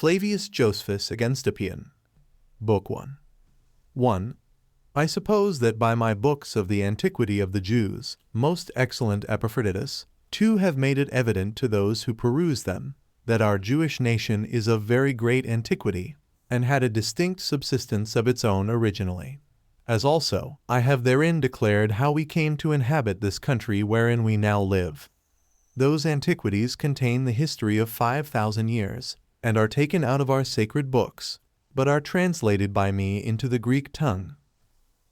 FLAVIUS Josephus against APION. Book 1. 1. I suppose that by my books of the antiquity of the Jews, most excellent Epaphroditus, 2 have made it evident to those who peruse them, that our Jewish nation is of very great antiquity, and had a distinct subsistence of its own originally. As also, I have therein declared how we came to inhabit this country wherein we now live. Those antiquities contain the history of 5,000 years, and are taken out of our sacred books, but are translated by me into the Greek tongue.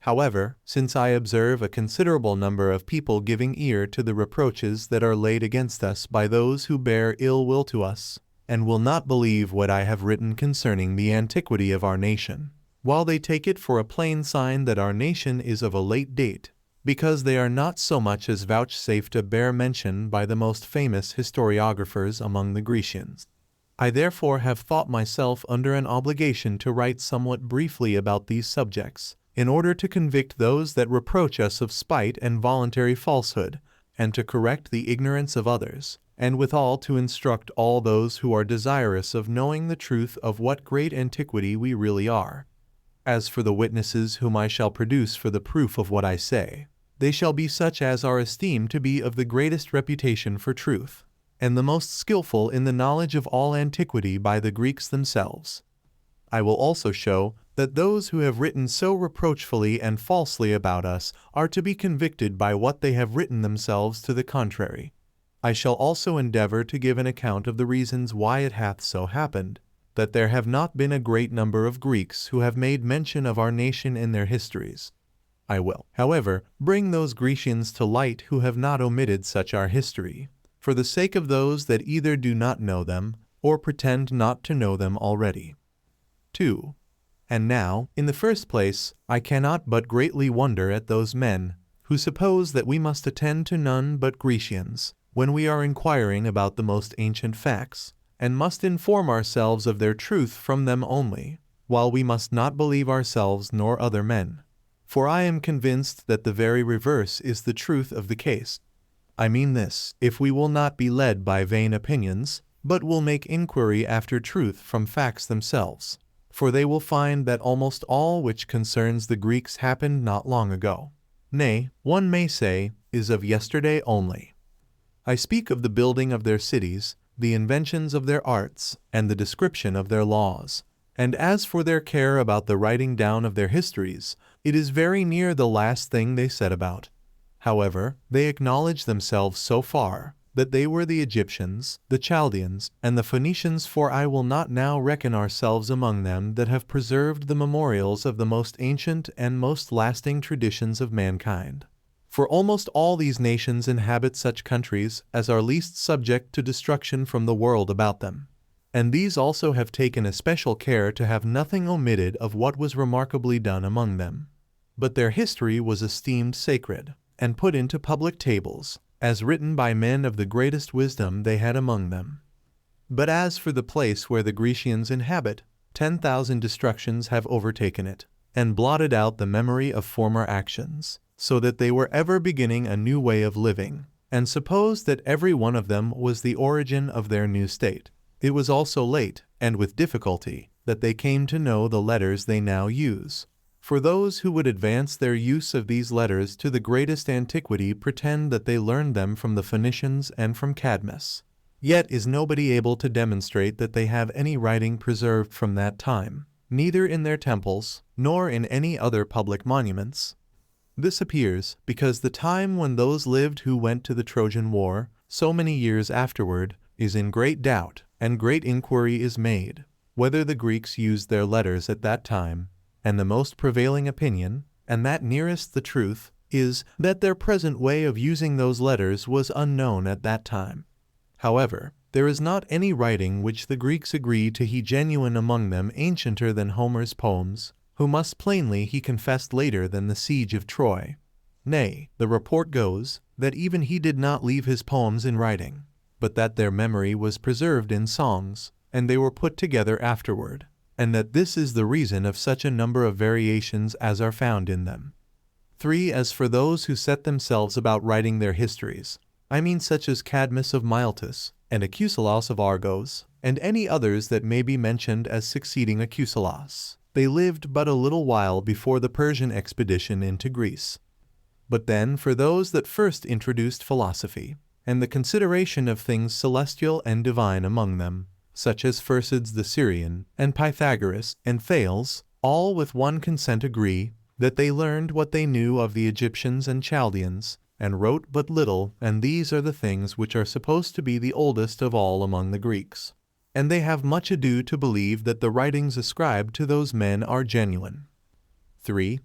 However, since I observe a considerable number of people giving ear to the reproaches that are laid against us by those who bear ill will to us, and will not believe what I have written concerning the antiquity of our nation, while they take it for a plain sign that our nation is of a late date, because they are not so much as vouchsafed to bear mention by the most famous historiographers among the Grecians. I therefore have thought myself under an obligation to write somewhat briefly about these subjects, in order to convict those that reproach us of spite and voluntary falsehood, and to correct the ignorance of others, and withal to instruct all those who are desirous of knowing the truth of what great antiquity we really are. As for the witnesses whom I shall produce for the proof of what I say, they shall be such as are esteemed to be of the greatest reputation for truth, and the most skillful in the knowledge of all antiquity by the Greeks themselves. I will also show that those who have written so reproachfully and falsely about us are to be convicted by what they have written themselves to the contrary. I shall also endeavor to give an account of the reasons why it hath so happened, that there have not been a great number of Greeks who have made mention of our nation in their histories. I will, however, bring those Grecians to light who have not omitted such our history, for the sake of those that either do not know them, or pretend not to know them already. 2. And now, in the first place, I cannot but greatly wonder at those men, who suppose that we must attend to none but Grecians, when we are inquiring about the most ancient facts, and must inform ourselves of their truth from them only, while we must not believe ourselves nor other men. For I am convinced that the very reverse is the truth of the case. I mean this, if we will not be led by vain opinions, but will make inquiry after truth from facts themselves, for they will find that almost all which concerns the Greeks happened not long ago. Nay, one may say, is of yesterday only. I speak of the building of their cities, the inventions of their arts, and the description of their laws. And as for their care about the writing down of their histories, it is very near the last thing they set about. However, they acknowledge themselves so far, that they were the Egyptians, the Chaldeans, and the Phoenicians, for I will not now reckon ourselves among them that have preserved the memorials of the most ancient and most lasting traditions of mankind. For almost all these nations inhabit such countries as are least subject to destruction from the world about them. And these also have taken especial care to have nothing omitted of what was remarkably done among them. But their history was esteemed sacred, and put into public tables, as written by men of the greatest wisdom they had among them. But as for the place where the Grecians inhabit, 10,000 destructions have overtaken it, and blotted out the memory of former actions, so that they were ever beginning a new way of living, and supposed that every one of them was the origin of their new state. It was also late, and with difficulty, that they came to know the letters they now use. For those who would advance their use of these letters to the greatest antiquity pretend that they learned them from the Phoenicians and from Cadmus. Yet is nobody able to demonstrate that they have any writing preserved from that time, neither in their temples, nor in any other public monuments. This appears because the time when those lived who went to the Trojan War, so many years afterward, is in great doubt, and great inquiry is made, whether the Greeks used their letters at that time, and the most prevailing opinion, and that nearest the truth, is that their present way of using those letters was unknown at that time. However, there is not any writing which the Greeks agree to he genuine among them ancienter than Homer's poems, who must plainly he confessed later than the siege of Troy. Nay, the report goes, that even he did not leave his poems in writing, but that their memory was preserved in songs, and they were put together afterward, and that this is the reason of such a number of variations as are found in them. 3. As for those who set themselves about writing their histories, I mean such as Cadmus of Miletus, and Acusilas of Argos, and any others that may be mentioned as succeeding Acusilas. They lived but a little while before the Persian expedition into Greece. But then, for those that first introduced philosophy, and the consideration of things celestial and divine among them, such as Phersides the Syrian, and Pythagoras, and Thales, all with one consent agree, that they learned what they knew of the Egyptians and Chaldeans, and wrote but little, and these are the things which are supposed to be the oldest of all among the Greeks. And they have much ado to believe that the writings ascribed to those men are genuine. 3.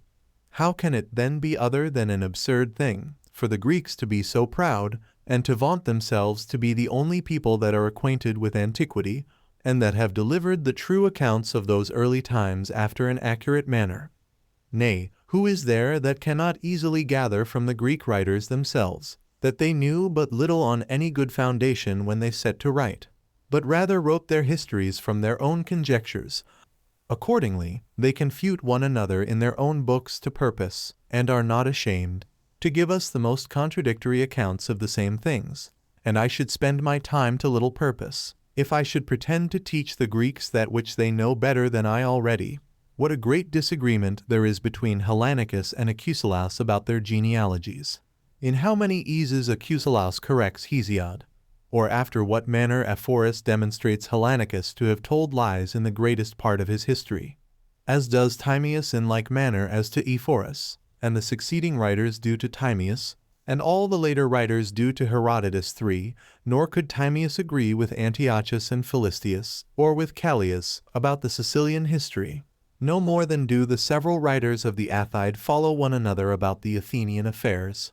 How can it then be other than an absurd thing for the Greeks to be so proud, and to vaunt themselves to be the only people that are acquainted with antiquity, and that have delivered the true accounts of those early times after an accurate manner? Nay, who is there that cannot easily gather from the Greek writers themselves that they knew but little on any good foundation when they set to write, but rather wrote their histories from their own conjectures? Accordingly, they confute one another in their own books to purpose, and are not ashamed, to give us the most contradictory accounts of the same things. And I should spend my time to little purpose, if I should pretend to teach the Greeks that which they know better than I already. What a great disagreement there is between Hellanicus and Acusilas about their genealogies! In how many eases Acusilas corrects Hesiod, or after what manner Ephorus demonstrates Hellanicus to have told lies in the greatest part of his history, as does Timaeus in like manner as to Ephorus, and the succeeding writers do to Timaeus, and all the later writers do to Herodotus. 3. Nor could Timaeus agree with Antiochus and Philistius, or with Callias, about the Sicilian history, no more than do the several writers of the Atheid follow one another about the Athenian affairs.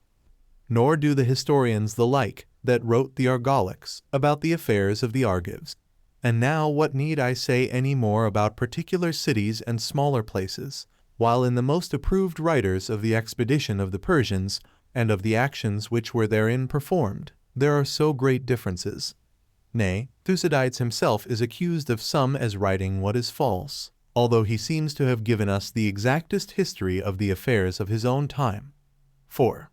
Nor do the historians the like, that wrote the Argolics, about the affairs of the Argives. And now what need I say any more about particular cities and smaller places, while in the most approved writers of the expedition of the Persians, and of the actions which were therein performed, there are so great differences? Nay, Thucydides himself is accused of some as writing what is false, although he seems to have given us the exactest history of the affairs of his own time. 4.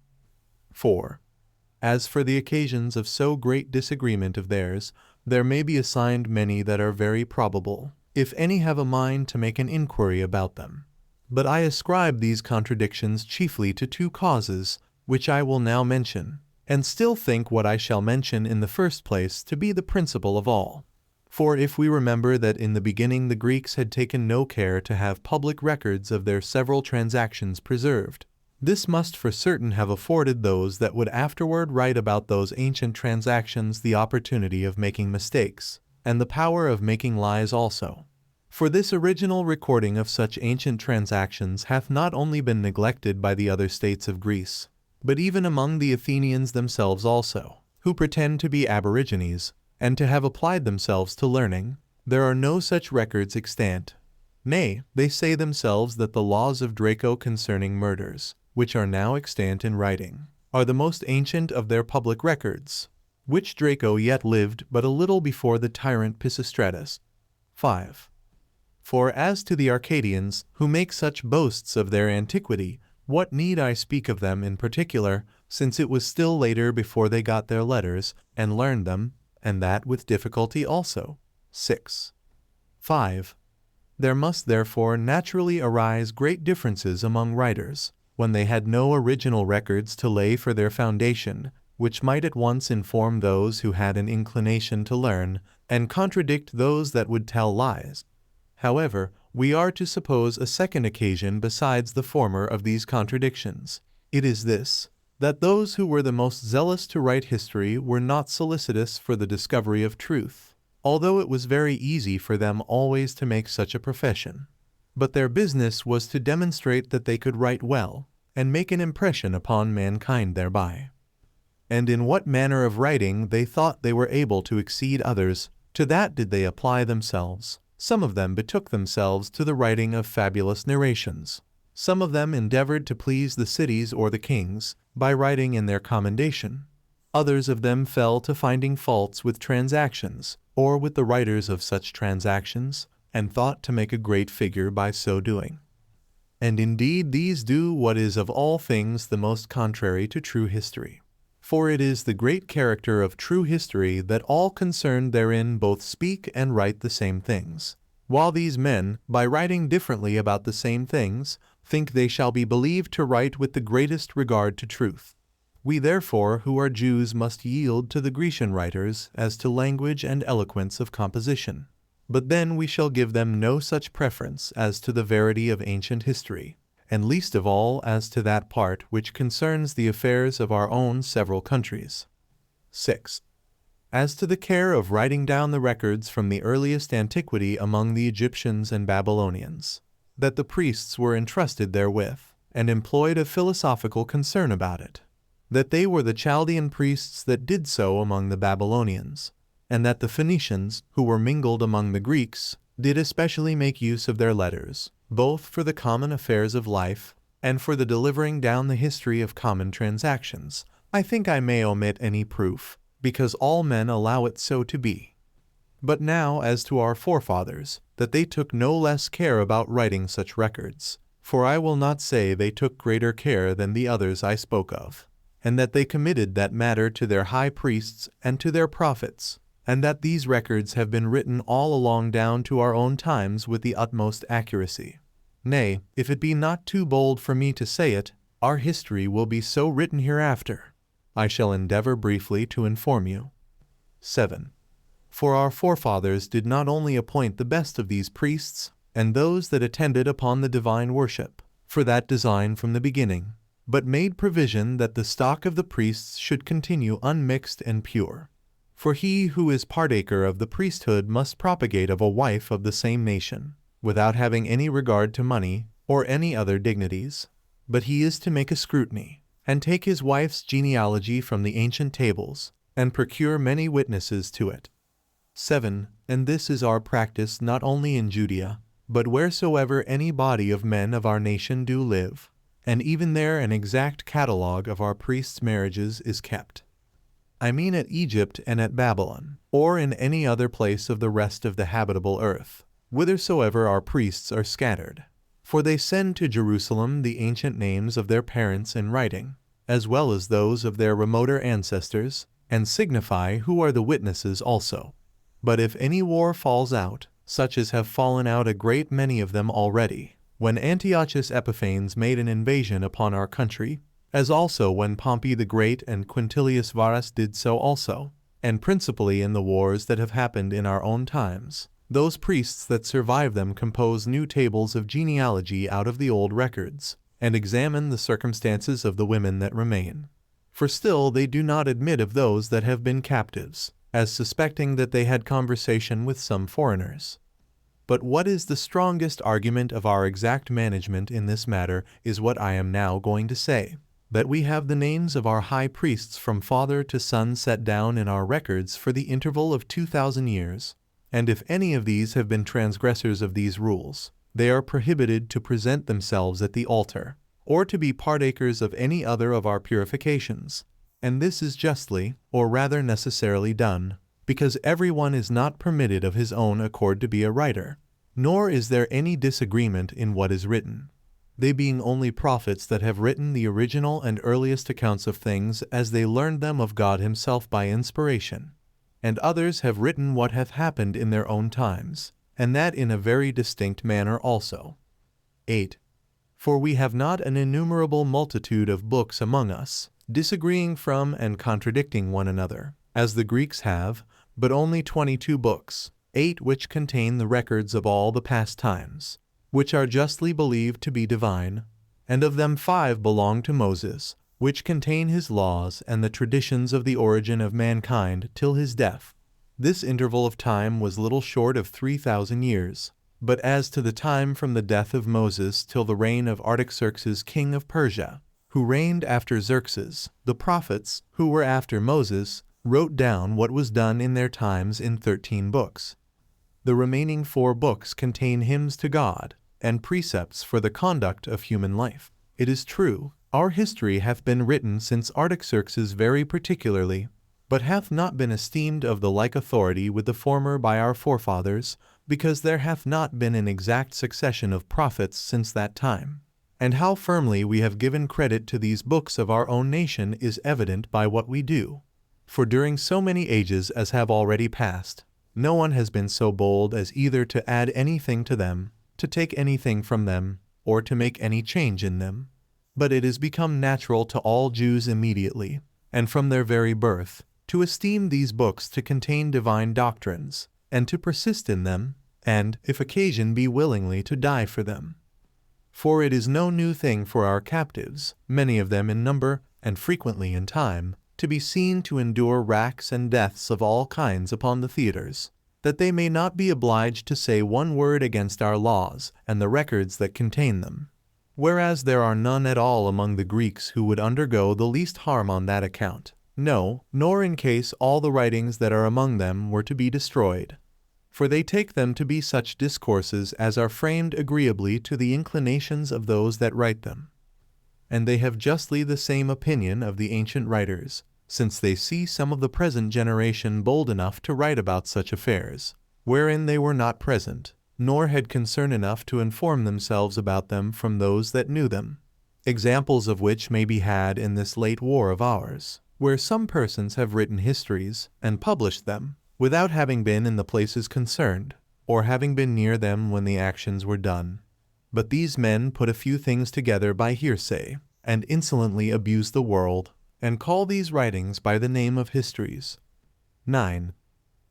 As for the occasions of so great disagreement of theirs, there may be assigned many that are very probable, if any have a mind to make an inquiry about them. But I ascribe these contradictions chiefly to 2 causes, which I will now mention, and still think what I shall mention in the first place to be the principal of all. For if we remember that in the beginning the Greeks had taken no care to have public records of their several transactions preserved, this must for certain have afforded those that would afterward write about those ancient transactions the opportunity of making mistakes, and the power of making lies also. For this original recording of such ancient transactions hath not only been neglected by the other states of Greece, but even among the Athenians themselves also, who pretend to be aborigines, and to have applied themselves to learning. There are no such records extant. Nay, they say themselves that the laws of Draco concerning murders, which are now extant in writing, are the most ancient of their public records, which Draco yet lived but a little before the tyrant Pisistratus. 5. For as to the Arcadians, who make such boasts of their antiquity, what need I speak of them in particular, since it was still later before they got their letters, and learned them, and that with difficulty also. 6. 5. There must therefore naturally arise great differences among writers, when they had no original records to lay for their foundation, which might at once inform those who had an inclination to learn, and contradict those that would tell lies. However, we are to suppose a second occasion besides the former of these contradictions. It is this, that those who were the most zealous to write history were not solicitous for the discovery of truth, although it was very easy for them always to make such a profession. But their business was to demonstrate that they could write well, and make an impression upon mankind thereby. And in what manner of writing they thought they were able to exceed others, to that did they apply themselves. Some of them betook themselves to the writing of fabulous narrations. Some of them endeavored to please the cities or the kings, by writing in their commendation. Others of them fell to finding faults with transactions, or with the writers of such transactions, and thought to make a great figure by so doing. And indeed these do what is of all things the most contrary to true history. For it is the great character of true history that all concerned therein both speak and write the same things, while these men, by writing differently about the same things, think they shall be believed to write with the greatest regard to truth. We therefore, who are Jews, must yield to the Grecian writers as to language and eloquence of composition. But then we shall give them no such preference as to the verity of ancient history, and least of all as to that part which concerns the affairs of our own several countries. 6. As to the care of writing down the records from the earliest antiquity among the Egyptians and Babylonians, that the priests were entrusted therewith, and employed a philosophical concern about it, that they were the Chaldean priests that did so among the Babylonians, and that the Phoenicians, who were mingled among the Greeks, did especially make use of their letters, both for the common affairs of life, and for the delivering down the history of common transactions, I think I may omit any proof, because all men allow it so to be. But now as to our forefathers, that they took no less care about writing such records, for I will not say they took greater care than the others I spoke of, and that they committed that matter to their high priests and to their prophets, and that these records have been written all along down to our own times with the utmost accuracy. Nay, if it be not too bold for me to say it, our history will be so written hereafter. I shall endeavor briefly to inform you. 7. For our forefathers did not only appoint the best of these priests, and those that attended upon the divine worship, for that design from the beginning, but made provision that the stock of the priests should continue unmixed and pure. For he who is partaker of the priesthood must propagate of a wife of the same nation, without having any regard to money or any other dignities. But he is to make a scrutiny, and take his wife's genealogy from the ancient tables, and procure many witnesses to it. 7. And this is our practice not only in Judea, but wheresoever any body of men of our nation do live, and even there an exact catalogue of our priests' marriages is kept. I mean at Egypt and at Babylon, or in any other place of the rest of the habitable earth, whithersoever our priests are scattered. For they send to Jerusalem the ancient names of their parents in writing, as well as those of their remoter ancestors, and signify who are the witnesses also. But if any war falls out, such as have fallen out a great many of them already, when Antiochus Epiphanes made an invasion upon our country, as also when Pompey the Great and Quintilius Varus did so also, and principally in the wars that have happened in our own times, those priests that survive them compose new tables of genealogy out of the old records, and examine the circumstances of the women that remain. For still they do not admit of those that have been captives, as suspecting that they had conversation with some foreigners. But what is the strongest argument of our exact management in this matter is what I am now going to say, that we have the names of our high priests from father to son set down in our records for the interval of 2,000 years, and if any of these have been transgressors of these rules, they are prohibited to present themselves at the altar, or to be partakers of any other of our purifications. And this is justly, or rather necessarily done, because everyone is not permitted of his own accord to be a writer, nor is there any disagreement in what is written, they being only prophets that have written the original and earliest accounts of things as they learned them of God himself by inspiration, and others have written what hath happened in their own times, and that in a very distinct manner also. 8. For we have not an innumerable multitude of books among us, disagreeing from and contradicting one another, as the Greeks have, but only 22 books, 8 which contain the records of all the past times, which are justly believed to be divine, and of them 5 belong to Moses, which contain his laws and the traditions of the origin of mankind till his death. This interval of time was little short of 3,000 years. But as to the time from the death of Moses till the reign of Artaxerxes king of Persia, who reigned after Xerxes, the prophets, who were after Moses, wrote down what was done in their times in 13 books. The remaining 4 books contain hymns to God, and precepts for the conduct of human life. It is true, our history hath been written since Artaxerxes very particularly, but hath not been esteemed of the like authority with the former by our forefathers, because there hath not been an exact succession of prophets since that time. And how firmly we have given credit to these books of our own nation is evident by what we do. For during so many ages as have already passed, no one has been so bold as either to add anything to them, to take anything from them, or to make any change in them. But it is become natural to all Jews immediately, and from their very birth, to esteem these books to contain divine doctrines, and to persist in them, and, if occasion be willingly, to die for them. For it is no new thing for our captives, many of them in number, and frequently in time, to be seen to endure racks and deaths of all kinds upon the theaters, that they may not be obliged to say one word against our laws and the records that contain them. Whereas there are none at all among the Greeks who would undergo the least harm on that account, no, nor in case all the writings that are among them were to be destroyed. For they take them to be such discourses as are framed agreeably to the inclinations of those that write them. And they have justly the same opinion of the ancient writers, since they see some of the present generation bold enough to write about such affairs, wherein they were not present, nor had concern enough to inform themselves about them from those that knew them. Examples of which may be had in this late war of ours, where some persons have written histories, and published them, without having been in the places concerned, or having been near them when the actions were done. But these men put a few things together by hearsay, and insolently abuse the world, and call these writings by the name of histories. 9.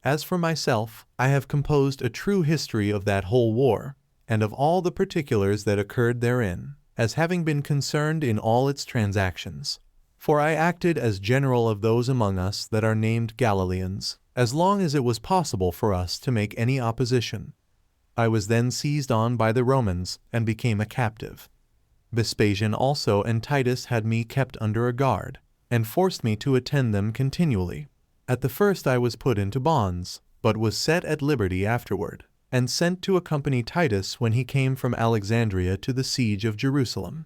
As for myself, I have composed a true history of that whole war, and of all the particulars that occurred therein, as having been concerned in all its transactions. For I acted as general of those among us that are named Galileans, as long as it was possible for us to make any opposition. I was then seized on by the Romans, and became a captive. Vespasian also and Titus had me kept under a guard, and forced me to attend them continually. At the first I was put into bonds, but was set at liberty afterward, and sent to accompany Titus when he came from Alexandria to the siege of Jerusalem,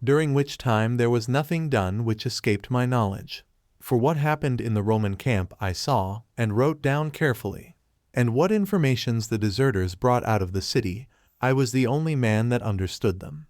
during which time there was nothing done which escaped my knowledge. For what happened in the Roman camp I saw, and wrote down carefully, and what informations the deserters brought out of the city, I was the only man that understood them.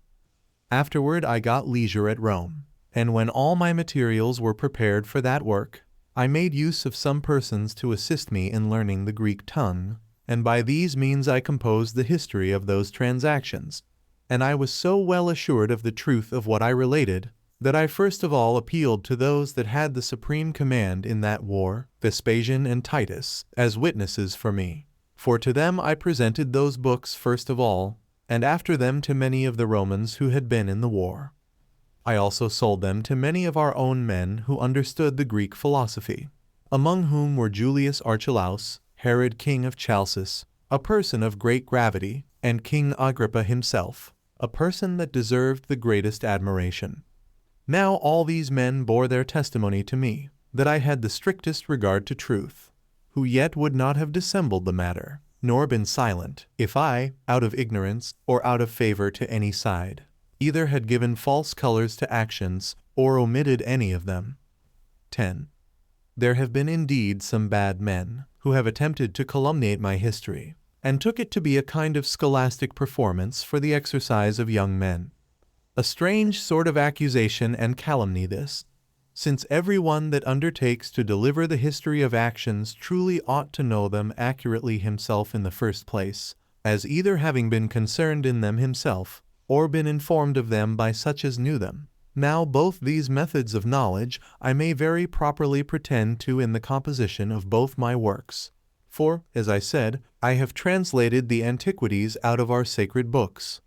Afterward I got leisure at Rome, and when all my materials were prepared for that work, I made use of some persons to assist me in learning the Greek tongue, and by these means I composed the history of those transactions. And I was so well assured of the truth of what I related, that I first of all appealed to those that had the supreme command in that war, Vespasian and Titus, as witnesses for me. For to them I presented those books first of all, and after them to many of the Romans who had been in the war. I also sold them to many of our own men who understood the Greek philosophy, among whom were Julius Archelaus, Herod king of Chalcis, a person of great gravity, and King Agrippa himself, a person that deserved the greatest admiration. Now all these men bore their testimony to me, that I had the strictest regard to truth, who yet would not have dissembled the matter, nor been silent, if I, out of ignorance, or out of favor to any side, either had given false colors to actions, or omitted any of them. 10. There have been indeed some bad men, who have attempted to calumniate my history, and took it to be a kind of scholastic performance for the exercise of young men. A strange sort of accusation and calumny this, since every one that undertakes to deliver the history of actions truly ought to know them accurately himself in the first place, as either having been concerned in them himself, or been informed of them by such as knew them. Now both these methods of knowledge I may very properly pretend to in the composition of both my works. For, as I said, I have translated the antiquities out of our sacred books,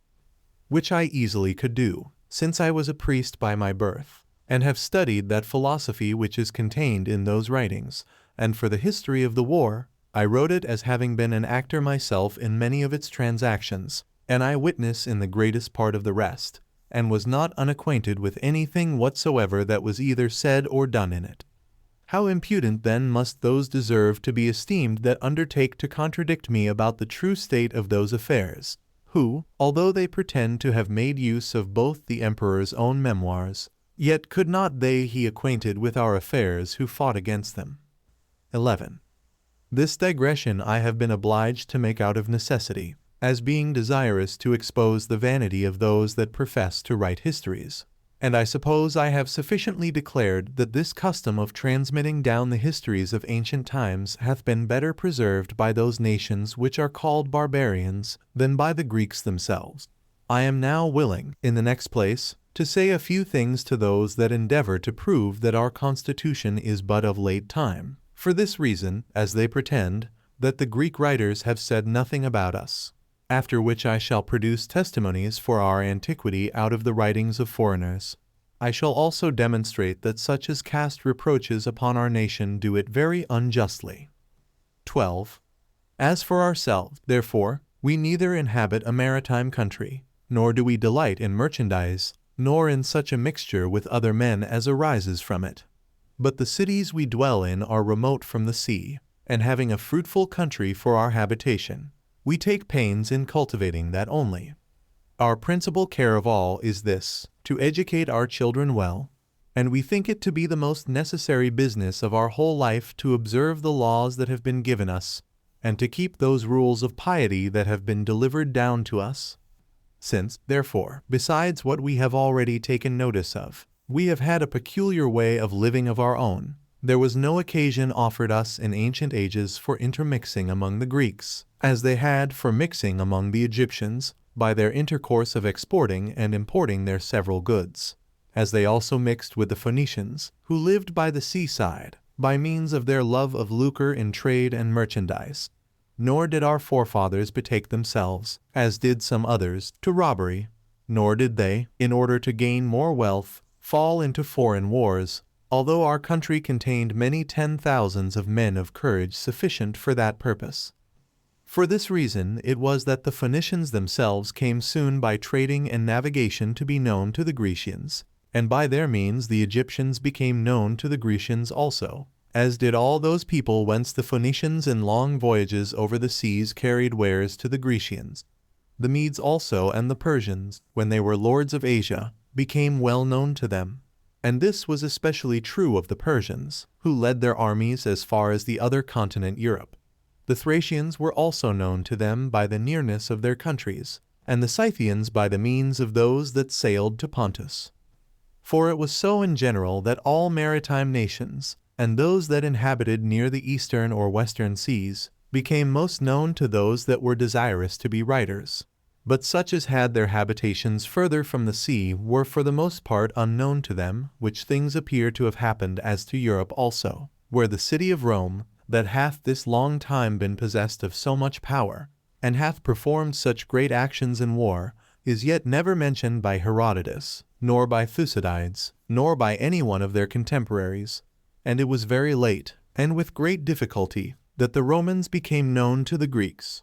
which I easily could do, since I was a priest by my birth, and have studied that philosophy which is contained in those writings, and for the history of the war, I wrote it as having been an actor myself in many of its transactions, an eyewitness in the greatest part of the rest, and was not unacquainted with anything whatsoever that was either said or done in it. How impudent then must those deserve to be esteemed that undertake to contradict me about the true state of those affairs, who, although they pretend to have made use of both the emperor's own memoirs, yet could not they he acquainted with our affairs who fought against them. 11. This digression I have been obliged to make out of necessity, as being desirous to expose the vanity of those that profess to write histories. And I suppose I have sufficiently declared that this custom of transmitting down the histories of ancient times hath been better preserved by those nations which are called barbarians than by the Greeks themselves. I am now willing, in the next place, to say a few things to those that endeavor to prove that our constitution is but of late time, for this reason, as they pretend, that the Greek writers have said nothing about us. After which I shall produce testimonies for our antiquity out of the writings of foreigners. I shall also demonstrate that such as cast reproaches upon our nation do it very unjustly. 12. As for ourselves, therefore, we neither inhabit a maritime country, nor do we delight in merchandise, nor in such a mixture with other men as arises from it. But the cities we dwell in are remote from the sea, and having a fruitful country for our habitation, we take pains in cultivating that only. Our principal care of all is this, to educate our children well, and we think it to be the most necessary business of our whole life to observe the laws that have been given us, and to keep those rules of piety that have been delivered down to us. Since, therefore, besides what we have already taken notice of, we have had a peculiar way of living of our own, there was no occasion offered us in ancient ages for intermixing among the Greeks, as they had for mixing among the Egyptians, by their intercourse of exporting and importing their several goods, as they also mixed with the Phoenicians, who lived by the seaside, by means of their love of lucre in trade and merchandise. Nor did our forefathers betake themselves, as did some others, to robbery, nor did they, in order to gain more wealth, fall into foreign wars, although our country contained many 10,000s of men of courage sufficient for that purpose. For this reason it was that the Phoenicians themselves came soon by trading and navigation to be known to the Grecians, and by their means the Egyptians became known to the Grecians also, as did all those people whence the Phoenicians in long voyages over the seas carried wares to the Grecians. The Medes also and the Persians, when they were lords of Asia, became well known to them. And this was especially true of the Persians, who led their armies as far as the other continent Europe. The Thracians were also known to them by the nearness of their countries, and the Scythians by the means of those that sailed to Pontus. For it was so in general that all maritime nations, and those that inhabited near the eastern or western seas, became most known to those that were desirous to be writers. But such as had their habitations further from the sea were for the most part unknown to them, which things appear to have happened as to Europe also, where the city of Rome, that hath this long time been possessed of so much power, and hath performed such great actions in war, is yet never mentioned by Herodotus, nor by Thucydides, nor by any one of their contemporaries. And it was very late, and with great difficulty, that the Romans became known to the Greeks.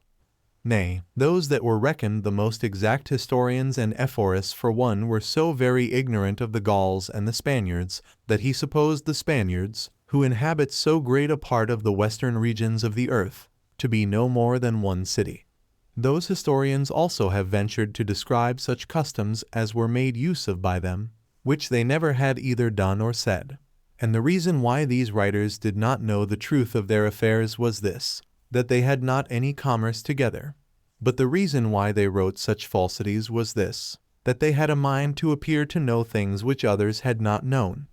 Nay, those that were reckoned the most exact historians, and Ephorus for one, were so very ignorant of the Gauls and the Spaniards, that he supposed the Spaniards, who inhabit so great a part of the western regions of the earth, to be no more than one city. Those historians also have ventured to describe such customs as were made use of by them, which they never had either done or said. And the reason why these writers did not know the truth of their affairs was this, that they had not any commerce together. But the reason why they wrote such falsities was this, that they had a mind to appear to know things which others had not known.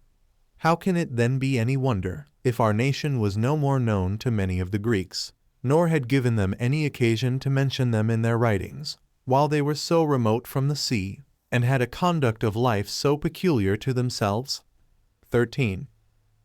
How can it then be any wonder, if our nation was no more known to many of the Greeks, nor had given them any occasion to mention them in their writings, while they were so remote from the sea, and had a conduct of life so peculiar to themselves? 13.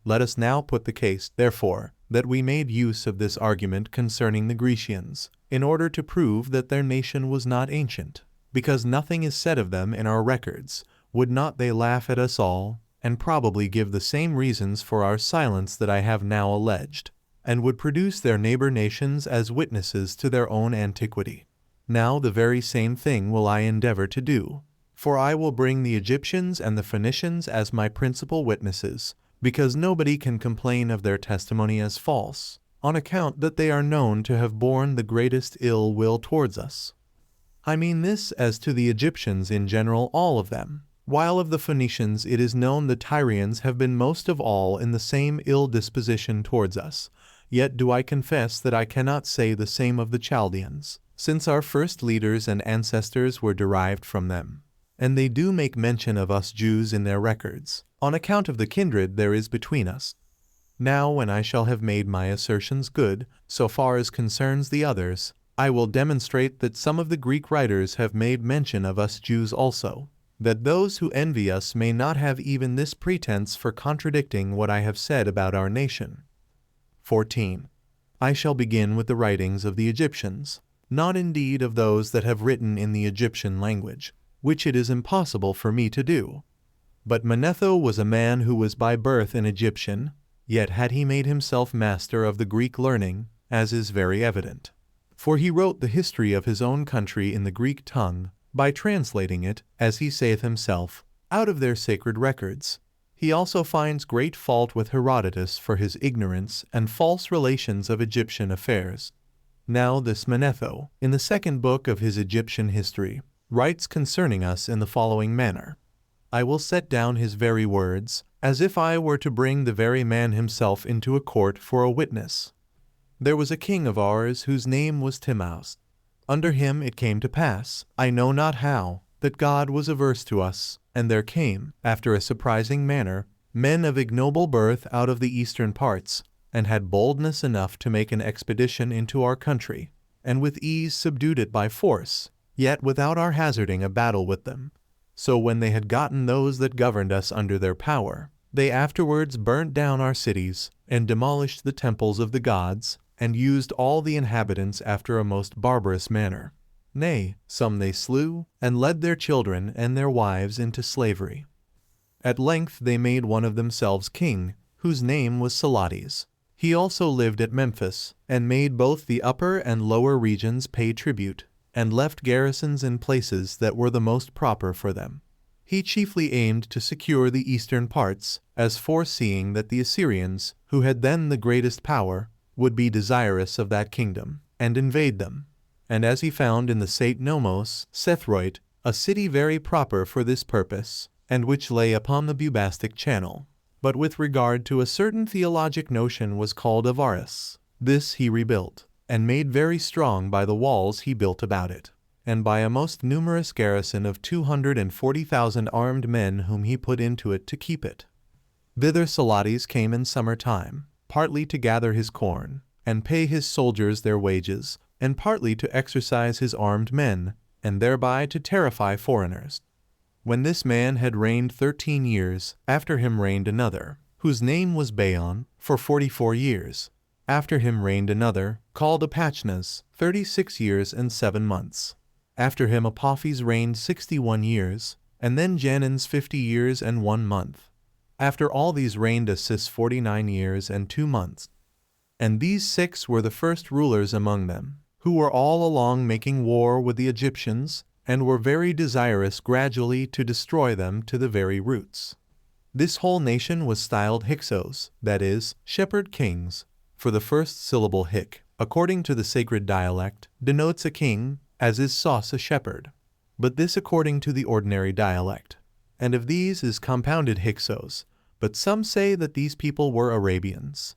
Let us now put the case, therefore, that we made use of this argument concerning the Grecians, in order to prove that their nation was not ancient, because nothing is said of them in our records. Would not they laugh at us all, and probably give the same reasons for our silence that I have now alleged, and would produce their neighbor nations as witnesses to their own antiquity? Now the very same thing will I endeavor to do, for I will bring the Egyptians and the Phoenicians as my principal witnesses, because nobody can complain of their testimony as false, on account that they are known to have borne the greatest ill will towards us. I mean this as to the Egyptians in general, all of them, while of the Phoenicians it is known the Tyrians have been most of all in the same ill disposition towards us, Yet do I confess that I cannot say the same of the Chaldeans, since our first leaders and ancestors were derived from them. And they do make mention of us Jews in their records, on account of the kindred there is between us. Now when I shall have made my assertions good, so far as concerns the others, I will demonstrate that some of the Greek writers have made mention of us Jews also, that those who envy us may not have even this pretense for contradicting what I have said about our nation. 14. I shall begin with the writings of the Egyptians, not indeed of those that have written in the Egyptian language, which it is impossible for me to do. But Manetho was a man who was by birth an Egyptian, yet had he made himself master of the Greek learning, as is very evident. For he wrote the history of his own country in the Greek tongue, by translating it, as he saith himself, out of their sacred records. He also finds great fault with Herodotus for his ignorance and false relations of Egyptian affairs. Now this Manetho, in the second book of his Egyptian history, writes concerning us in the following manner. I will set down his very words, as if I were to bring the very man himself into a court for a witness. There was a king of ours whose name was Timaus. Under him it came to pass, I know not how, that God was averse to us, and there came, after a surprising manner, men of ignoble birth out of the eastern parts, and had boldness enough to make an expedition into our country, and with ease subdued it by force, yet without our hazarding a battle with them. So when they had gotten those that governed us under their power, they afterwards burnt down our cities, and demolished the temples of the gods, and used all the inhabitants after a most barbarous manner. Nay, some they slew, and led their children and their wives into slavery. At length they made one of themselves king, whose name was Salates. He also lived at Memphis, and made both the upper and lower regions pay tribute, and left garrisons in places that were the most proper for them. He chiefly aimed to secure the eastern parts, as foreseeing that the Assyrians, who had then the greatest power, would be desirous of that kingdom, and invade them. And as he found in the Sate Nomos, Sethroit, a city very proper for this purpose, and which lay upon the Bubastic channel, but with regard to a certain theologic notion was called Avaris, this he rebuilt, and made very strong by the walls he built about it, and by a most numerous garrison of 240,000 armed men whom he put into it to keep it. Thither Salates came in summer time, partly to gather his corn, and pay his soldiers their wages, and partly to exercise his armed men, and thereby to terrify foreigners. When this man had reigned 13 years, after him reigned another, whose name was Baon, for 44 years. After him reigned another, called Apachnas, 36 years and 7 months. After him Apophes reigned 61 years, and then Janans 50 years and 1 month. After all these reigned Asis 49 years and 2 months. And these 6 were the first rulers among them, who were all along making war with the Egyptians, and were very desirous gradually to destroy them to the very roots. This whole nation was styled Hyksos, that is, shepherd kings, for the first syllable Hyk, according to the sacred dialect, denotes a king, as is Sos a shepherd, but this according to the ordinary dialect. And of these is compounded Hyksos, but some say that these people were Arabians.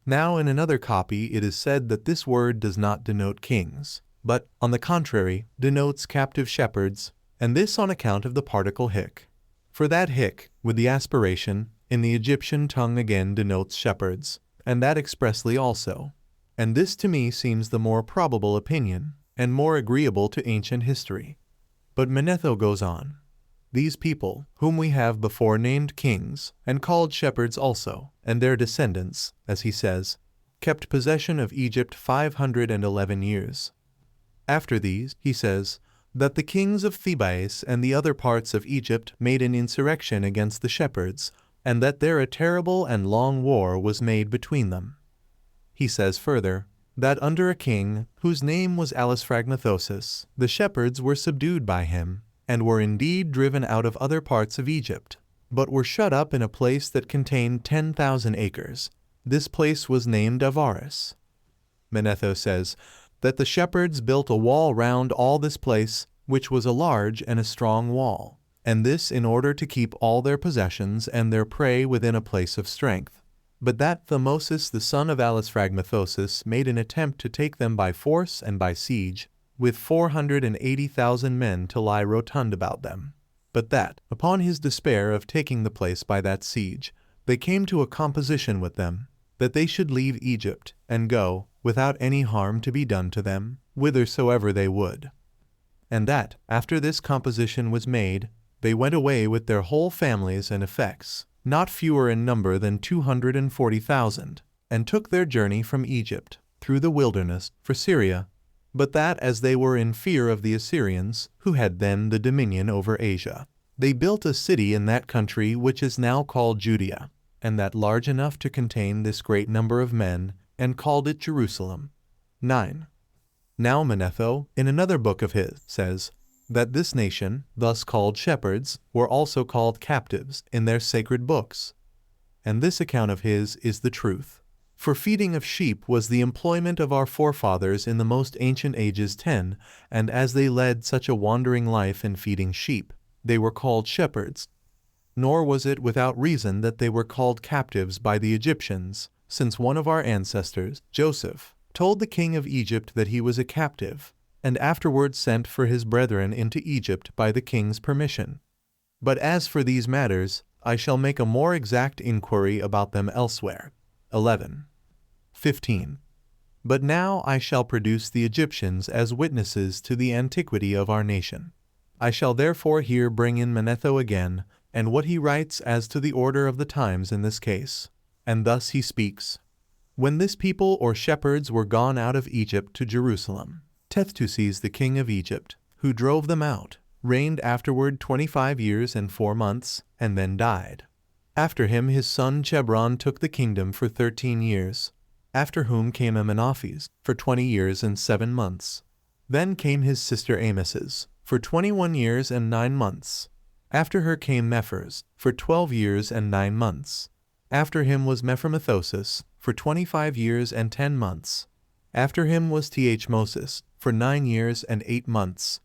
Now in another copy it is said that this word does not denote kings, but, on the contrary, denotes captive shepherds, and this on account of the particle Hyk. For that Hyk, with the aspiration, in the Egyptian tongue again denotes shepherds, and that expressly also. And this to me seems the more probable opinion, and more agreeable to ancient history. But Manetho goes on. These people, whom we have before named kings, and called shepherds also, and their descendants, as he says, kept possession of Egypt 511 years. After these, he says, that the kings of Thebais and the other parts of Egypt made an insurrection against the shepherds, and that there a terrible and long war was made between them. He says further, that under a king, whose name was Alisphragnathosis, the shepherds were subdued by him, and were indeed driven out of other parts of Egypt, but were shut up in a place that contained 10,000 acres. This place was named Avaris. Manetho says that the shepherds built a wall round all this place, which was a large and a strong wall, and this in order to keep all their possessions and their prey within a place of strength. but that Thymosis the son of Alisphragnathosis made an attempt to take them by force and by siege, with 480,000 men to lie rotund about them. But that, upon his despair of taking the place by that siege, they came to a composition with them, that they should leave Egypt, and go, without any harm to be done to them, whithersoever they would. And that, after this composition was made, they went away with their whole families and effects, not fewer in number than 240,000, and took their journey from Egypt, through the wilderness, for Syria, but that as they were in fear of the Assyrians, who had then the dominion over Asia, they built a city in that country which is now called Judea, and that large enough to contain this great number of men, and called it Jerusalem. 9. Now Manetho, in another book of his, says, that this nation, thus called shepherds, were also called captives in their sacred books. And this account of his is the truth. For feeding of sheep was the employment of our forefathers in the most ancient ages 10, and as they led such a wandering life in feeding sheep, they were called shepherds. Nor was it without reason that they were called captives by the Egyptians, since one of our ancestors, Joseph, told the king of Egypt that he was a captive, and afterwards sent for his brethren into Egypt by the king's permission. But as for these matters, I shall make a more exact inquiry about them elsewhere. 11. 15. But now I shall produce the Egyptians as witnesses to the antiquity of our nation. I shall therefore here bring in Manetho again, and what he writes as to the order of the times in this case. And thus he speaks. When this people or shepherds were gone out of Egypt to Jerusalem, Tethtuses the king of Egypt, who drove them out, reigned afterward 25 years and 4 months, and then died. After him his son Chebron took the kingdom for 13 years, after whom came Amenophes for 20 years and 7 months. Then came his sister Amyses for 21 years and 9 months. After her came Mephres for 12 years and 9 months. After him was Mephremethoses for 25 years and 10 months. After him was Thmoses for 9 years and 8 months.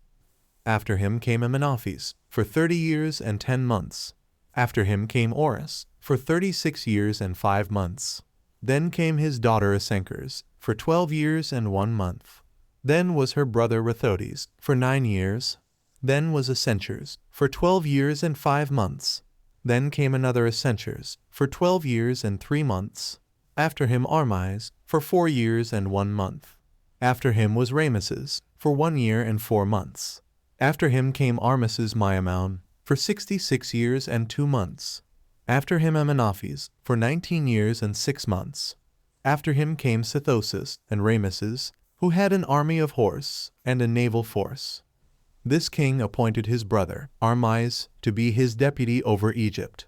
After him came Amenophes for 30 years and 10 months. After him came Oris for 36 years and 5 months. Then came his daughter Asenchers for 12 years and 1 month. Then was her brother Rathodes for 9 years. Then was Asenchers for 12 years and 5 months. Then came another Asenchers for 12 years and 3 months. After him Armis for 4 years and 1 month. After him was Rameses for 1 year and 4 months. After him came Armis's Maimon for 66 years and 2 months. After him Amenophes for 19 years and 6 months. After him came Sethoses and Rameses, who had an army of horse and a naval force. This king appointed his brother, Armis, to be his deputy over Egypt.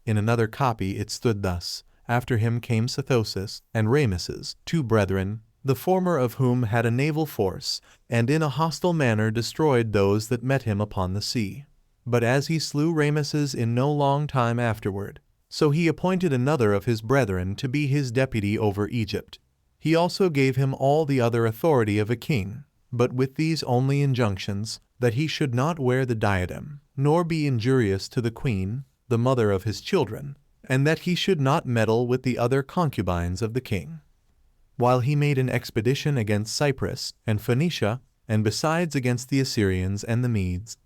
In another copy it stood thus: After him came Sethoses and Rameses, 2 brethren, the former of whom had a naval force, and in a hostile manner destroyed those that met him upon the sea. But as he slew Rameses in no long time afterward, so he appointed another of his brethren to be his deputy over Egypt. He also gave him all the other authority of a king, but with these only injunctions, that he should not wear the diadem, nor be injurious to the queen, the mother of his children, and that he should not meddle with the other concubines of the king. While he made an expedition against Cyprus and Phoenicia, and besides against the Assyrians and the Medes,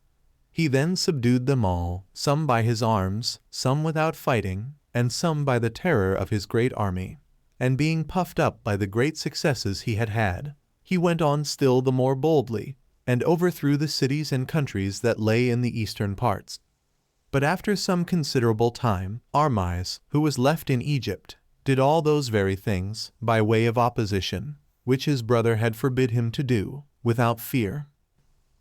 he then subdued them all, some by his arms, some without fighting, and some by the terror of his great army. And being puffed up by the great successes he had had, he went on still the more boldly, and overthrew the cities and countries that lay in the eastern parts. But after some considerable time, Armis, who was left in Egypt, did all those very things, by way of opposition, which his brother had forbid him to do, without fear.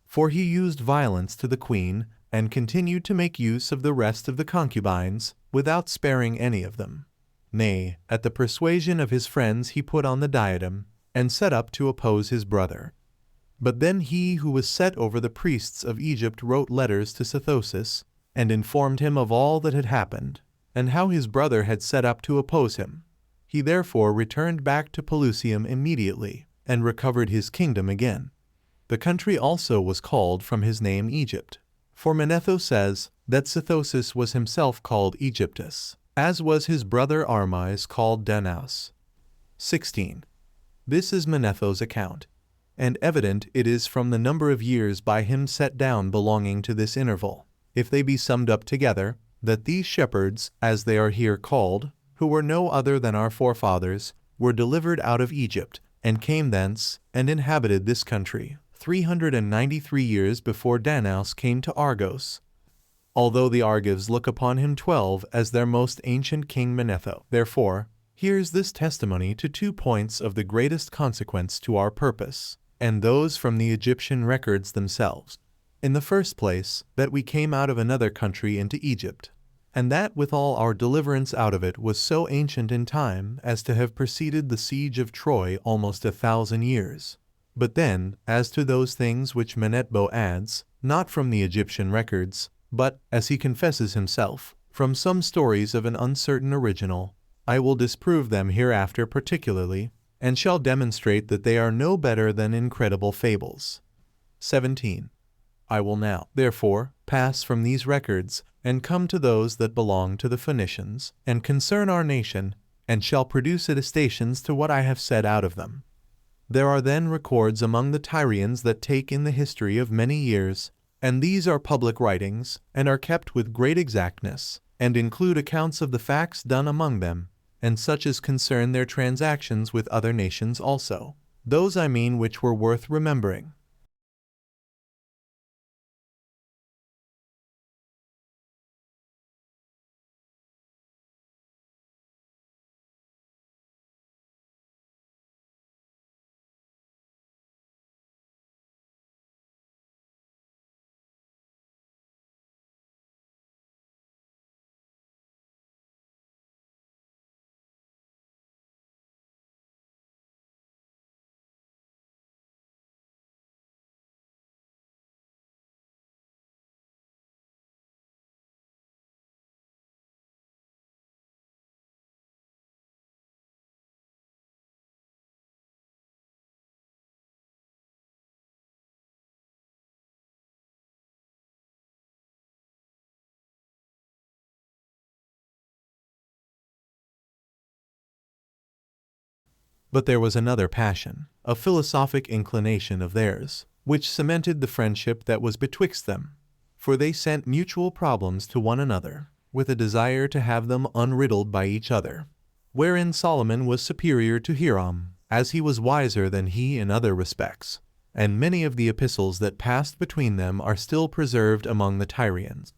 For he used violence to the queen, and continued to make use of the rest of the concubines, without sparing any of them. Nay, at the persuasion of his friends he put on the diadem, and set up to oppose his brother. But then he who was set over the priests of Egypt wrote letters to Sethoses, and informed him of all that had happened, and how his brother had set up to oppose him. He therefore returned back to Pelusium immediately, and recovered his kingdom again. The country also was called from his name Egypt, for Manetho says that Sethoses was himself called Egyptus. as was his brother Armies called Danaus. 16. This is Manetho's account, and evident it is from the number of years by him set down belonging to this interval, if they be summed up together, that these shepherds, as they are here called, who were no other than our forefathers, were delivered out of Egypt, and came thence, and inhabited this country, 393 years before Danaus came to Argos. Although the Argives look upon him 12 as their most ancient king Manetho. Therefore, here's this testimony to 2 points of the greatest consequence to our purpose, and those from the Egyptian records themselves. In the first place, that we came out of another country into Egypt, and that withal our deliverance out of it was so ancient in time as to have preceded the siege of Troy almost 1,000 years. But then, as to those things which Manetho adds, not from the Egyptian records, but, as he confesses himself, from some stories of an uncertain original, I will disprove them hereafter particularly, and shall demonstrate that they are no better than incredible fables. 17. I will now, therefore, pass from these records, and come to those that belong to the Phoenicians, and concern our nation, and shall produce attestations to what I have said out of them. There are then records among the Tyrians that take in the history of many years, and these are public writings, and are kept with great exactness, and include accounts of the facts done among them, and such as concern their transactions with other nations also, those I mean which were worth remembering. But there was another passion, a philosophic inclination of theirs, which cemented the friendship that was betwixt them. For they sent mutual problems to one another, with a desire to have them unriddled by each other, wherein Solomon was superior to Hiram, as he was wiser than he in other respects, and many of the epistles that passed between them are still preserved among the Tyrians.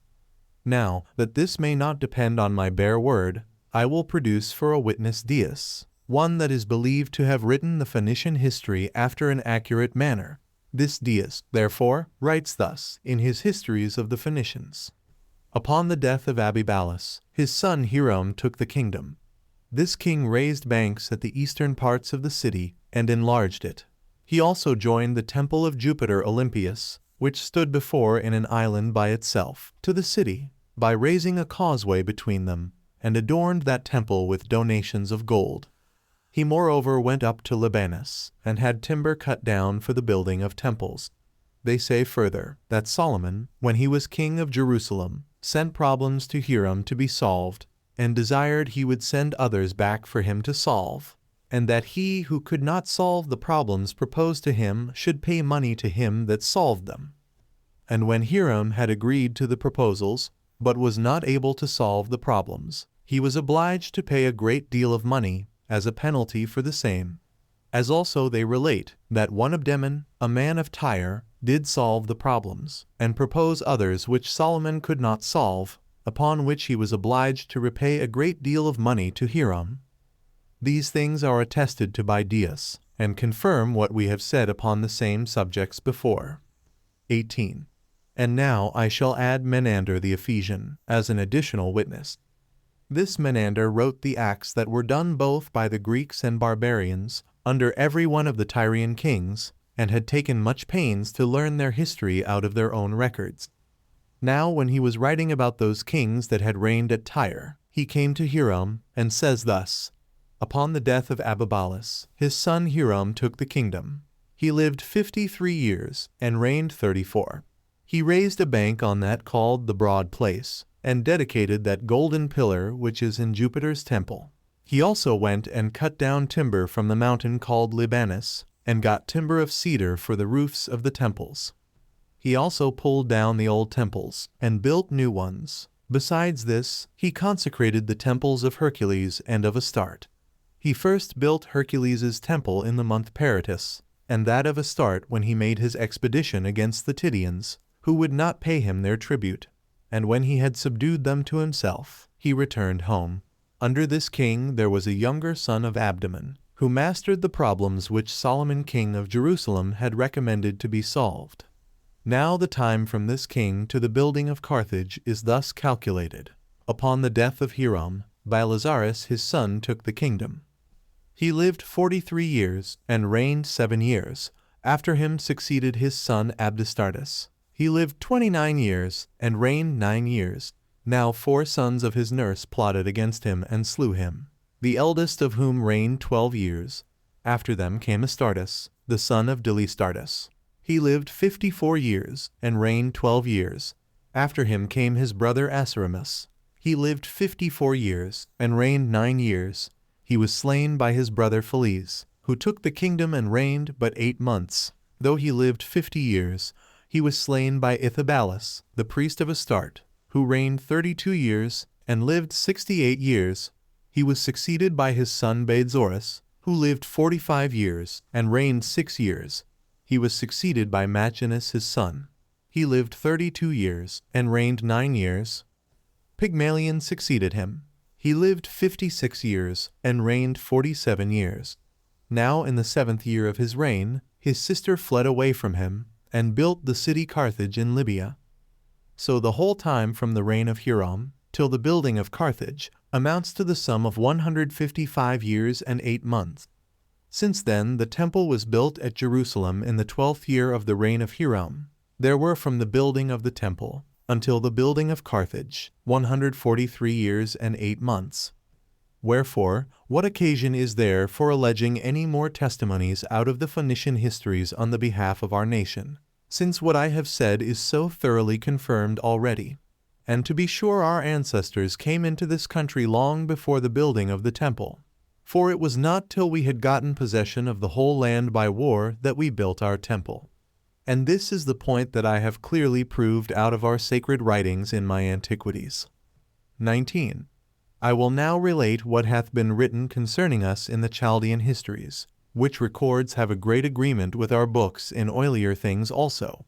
Now, that this may not depend on my bare word, I will produce for a witness Dius, one that is believed to have written the Phoenician history after an accurate manner. This Dius, therefore, writes thus in his histories of the Phoenicians. Upon the death of Abibalus, his son Hiram took the kingdom. This king raised banks at the eastern parts of the city and enlarged it. He also joined the temple of Jupiter Olympius, which stood before in an island by itself, to the city, by raising a causeway between them, and adorned that temple with donations of gold. He moreover went up to Libanus, and had timber cut down for the building of temples. They say further, that Solomon, when he was king of Jerusalem, sent problems to Hiram to be solved, and desired he would send others back for him to solve, and that he who could not solve the problems proposed to him should pay money to him that solved them. And when Hiram had agreed to the proposals, but was not able to solve the problems, he was obliged to pay a great deal of money as a penalty for the same. As also they relate that one Abdeman, a man of Tyre, did solve the problems, and propose others which Solomon could not solve, upon which he was obliged to repay a great deal of money to Hiram. These things are attested to by Dius, and confirm what we have said upon the same subjects before. 18. And now I shall add Menander the Ephesian, as an additional witness. This Menander wrote the acts that were done both by the Greeks and barbarians, under every one of the Tyrian kings, and had taken much pains to learn their history out of their own records. Now when he was writing about those kings that had reigned at Tyre, he came to Hiram, and says thus, Upon the death of Abibalus, his son Hiram took the kingdom. He lived 53 years, and reigned 34. He raised a bank on that called the Broad Place, and dedicated that golden pillar which is in Jupiter's temple. He also went and cut down timber from the mountain called Libanus, and got timber of cedar for the roofs of the temples. He also pulled down the old temples, and built new ones. Besides this, he consecrated the temples of Hercules and of Astarte. He first built Hercules' temple in the month Peritus, and that of Astarte when he made his expedition against the Tydians, who would not pay him their tribute. And when he had subdued them to himself, he returned home. Under this king there was a younger son of Abdon, who mastered the problems which Solomon king of Jerusalem had recommended to be solved. Now the time from this king to the building of Carthage is thus calculated. Upon the death of Hiram, Belshazzar his son took the kingdom. He lived 43 years, and reigned 7 years. After him succeeded his son Abdestardas. He lived 29 years, and reigned 9 years. Now 4 sons of his nurse plotted against him and slew him, the eldest of whom reigned 12 years. After them came Astartes, the son of Dilistardas. He lived 54 years, and reigned 12 years. After him came his brother Asaramus. He lived 54 years, and reigned 9 years. He was slain by his brother Pheles, who took the kingdom and reigned but 8 months. Though he lived 50 years, he was slain by Ithobalus, the priest of Astarte, who reigned 32 years, and lived 68 years. He was succeeded by his son Badzorus, who lived 45 years, and reigned 6 years. He was succeeded by Machinus his son. He lived 32 years, and reigned 9 years. Pygmalion succeeded him. He lived 56 years, and reigned 47 years. Now in the 7th year of his reign, his sister fled away from him, and built the city Carthage in Libya. So the whole time from the reign of Hiram till the building of Carthage amounts to the sum of 155 years and 8 months. Since then the temple was built at Jerusalem in the 12th year of the reign of Hiram. There were from the building of the temple until the building of Carthage 143 years and 8 months. Wherefore, what occasion is there for alleging any more testimonies out of the Phoenician histories on the behalf of our nation, since what I have said is so thoroughly confirmed already? And to be sure our ancestors came into this country long before the building of the temple. For it was not till we had gotten possession of the whole land by war that we built our temple. And this is the point that I have clearly proved out of our sacred writings in my Antiquities. 19. I will now relate what hath been written concerning us in the Chaldean histories, which records have a great agreement with our books in oilier things also.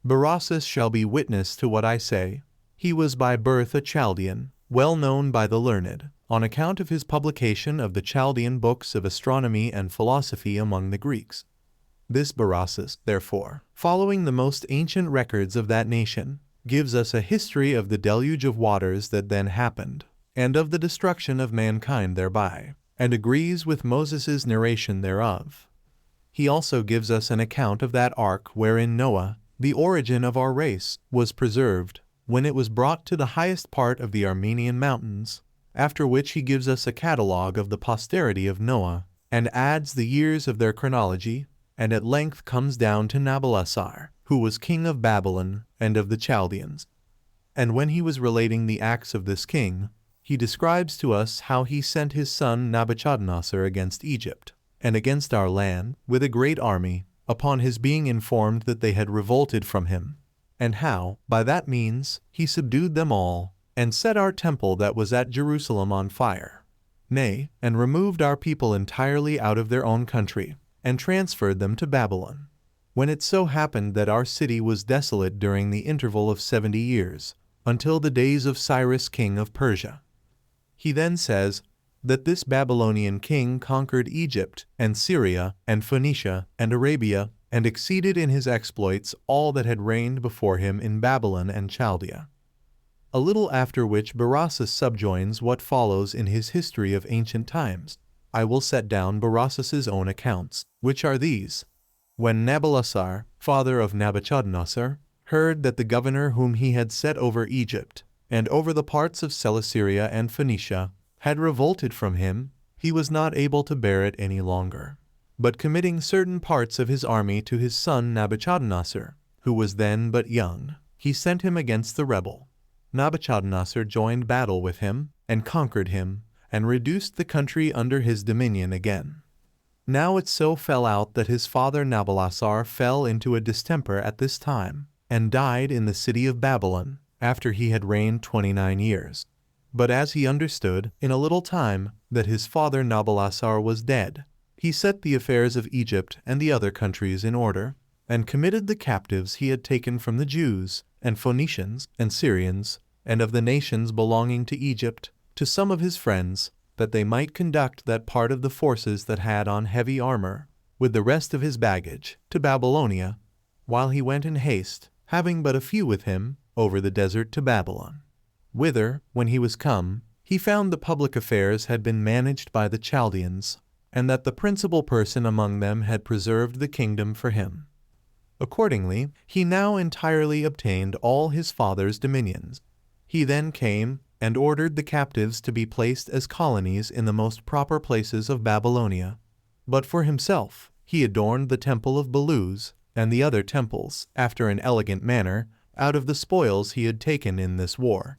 Berossus shall be witness to what I say. He was by birth a Chaldean, well known by the learned, on account of his publication of the Chaldean books of astronomy and philosophy among the Greeks. This Berossus, therefore, following the most ancient records of that nation, gives us a history of the deluge of waters that then happened, and of the destruction of mankind thereby, and agrees with Moses' narration thereof. He also gives us an account of that ark wherein Noah, the origin of our race, was preserved, when it was brought to the highest part of the Armenian mountains, after which he gives us a catalogue of the posterity of Noah, and adds the years of their chronology, and at length comes down to Nabal-Assar, who was king of Babylon and of the Chaldeans. And when he was relating the acts of this king, he describes to us how he sent his son Nabuchodonosor against Egypt, and against our land, with a great army, upon his being informed that they had revolted from him, and how, by that means, he subdued them all, and set our temple that was at Jerusalem on fire. Nay, and removed our people entirely out of their own country, and transferred them to Babylon. When it so happened that our city was desolate during the interval of 70 years, until the days of Cyrus king of Persia. He then says that this Babylonian king conquered Egypt, and Syria, and Phoenicia, and Arabia, and exceeded in his exploits all that had reigned before him in Babylon and Chaldea. A little after which Berossus subjoins what follows in his history of ancient times. I will set down Berossus's own accounts, which are these. When Nabal-Assar, father of Nabuchodonosor, heard that the governor whom he had set over Egypt, and over the parts of Celesyria and Phoenicia, had revolted from him, he was not able to bear it any longer, but committing certain parts of his army to his son Nabuchodonosor, who was then but young, he sent him against the rebel. Nabuchodonosor joined battle with him, and conquered him, and reduced the country under his dominion again. Now it so fell out that his father Nabopolassar fell into a distemper at this time, and died in the city of Babylon, after he had reigned 29 years. But as he understood, in a little time, that his father Nabopolassar was dead, he set the affairs of Egypt and the other countries in order, and committed the captives he had taken from the Jews, and Phoenicians, and Syrians, and of the nations belonging to Egypt, to some of his friends, that they might conduct that part of the forces that had on heavy armor, with the rest of his baggage, to Babylonia, while he went in haste, having but a few with him, over the desert to Babylon. Whither, when he was come, he found the public affairs had been managed by the Chaldeans, and that the principal person among them had preserved the kingdom for him. Accordingly, he now entirely obtained all his father's dominions. He then came and ordered the captives to be placed as colonies in the most proper places of Babylonia. But for himself, he adorned the temple of Belus and the other temples, after an elegant manner, out of the spoils he had taken in this war.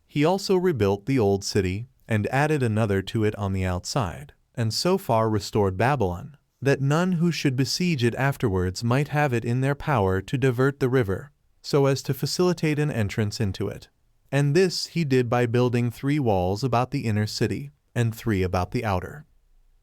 He also rebuilt the old city, and added another to it on the outside, and so far restored Babylon, that none who should besiege it afterwards might have it in their power to divert the river, so as to facilitate an entrance into it. And this he did by building 3 walls about the inner city, and 3 about the outer.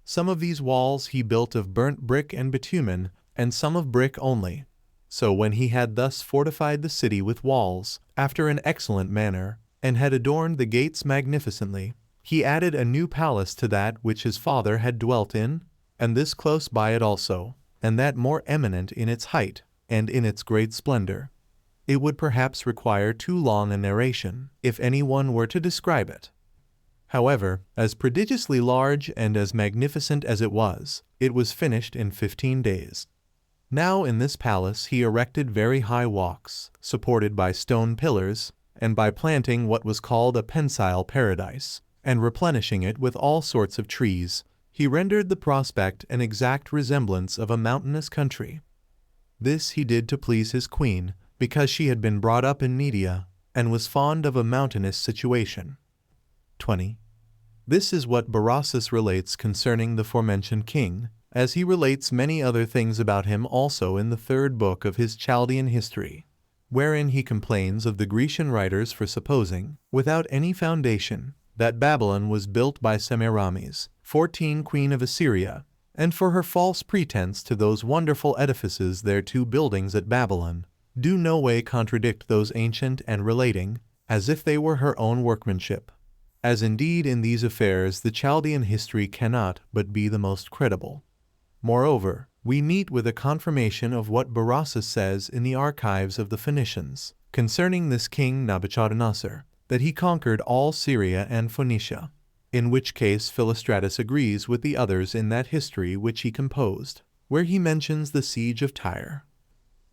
Some of these walls he built of burnt brick and bitumen, and some of brick only. So when he had thus fortified the city with walls, after an excellent manner, and had adorned the gates magnificently, he added a new palace to that which his father had dwelt in, and this close by it also, and that more eminent in its height, and in its great splendor. It would perhaps require too long a narration, if any one were to describe it. However, as prodigiously large and as magnificent as it was finished in 15 days. Now in this palace he erected very high walks, supported by stone pillars, and by planting what was called a pensile paradise, and replenishing it with all sorts of trees, he rendered the prospect an exact resemblance of a mountainous country. This he did to please his queen, because she had been brought up in Media, and was fond of a mountainous situation. 20. This is what Berossus relates concerning the forementioned king, as he relates many other things about him also in the 3rd book of his Chaldean history, wherein he complains of the Grecian writers for supposing, without any foundation, that Babylon was built by Semiramis, 14 queen of Assyria, and for her false pretense to those wonderful edifices their 2 buildings at Babylon do no way contradict those ancient and relating, as if they were her own workmanship. As indeed in these affairs the Chaldean history cannot but be the most credible. Moreover, we meet with a confirmation of what Berossus says in the archives of the Phoenicians, concerning this king Nabuchodonosor, that he conquered all Syria and Phoenicia, in which case Philostratus agrees with the others in that history which he composed, where he mentions the siege of Tyre.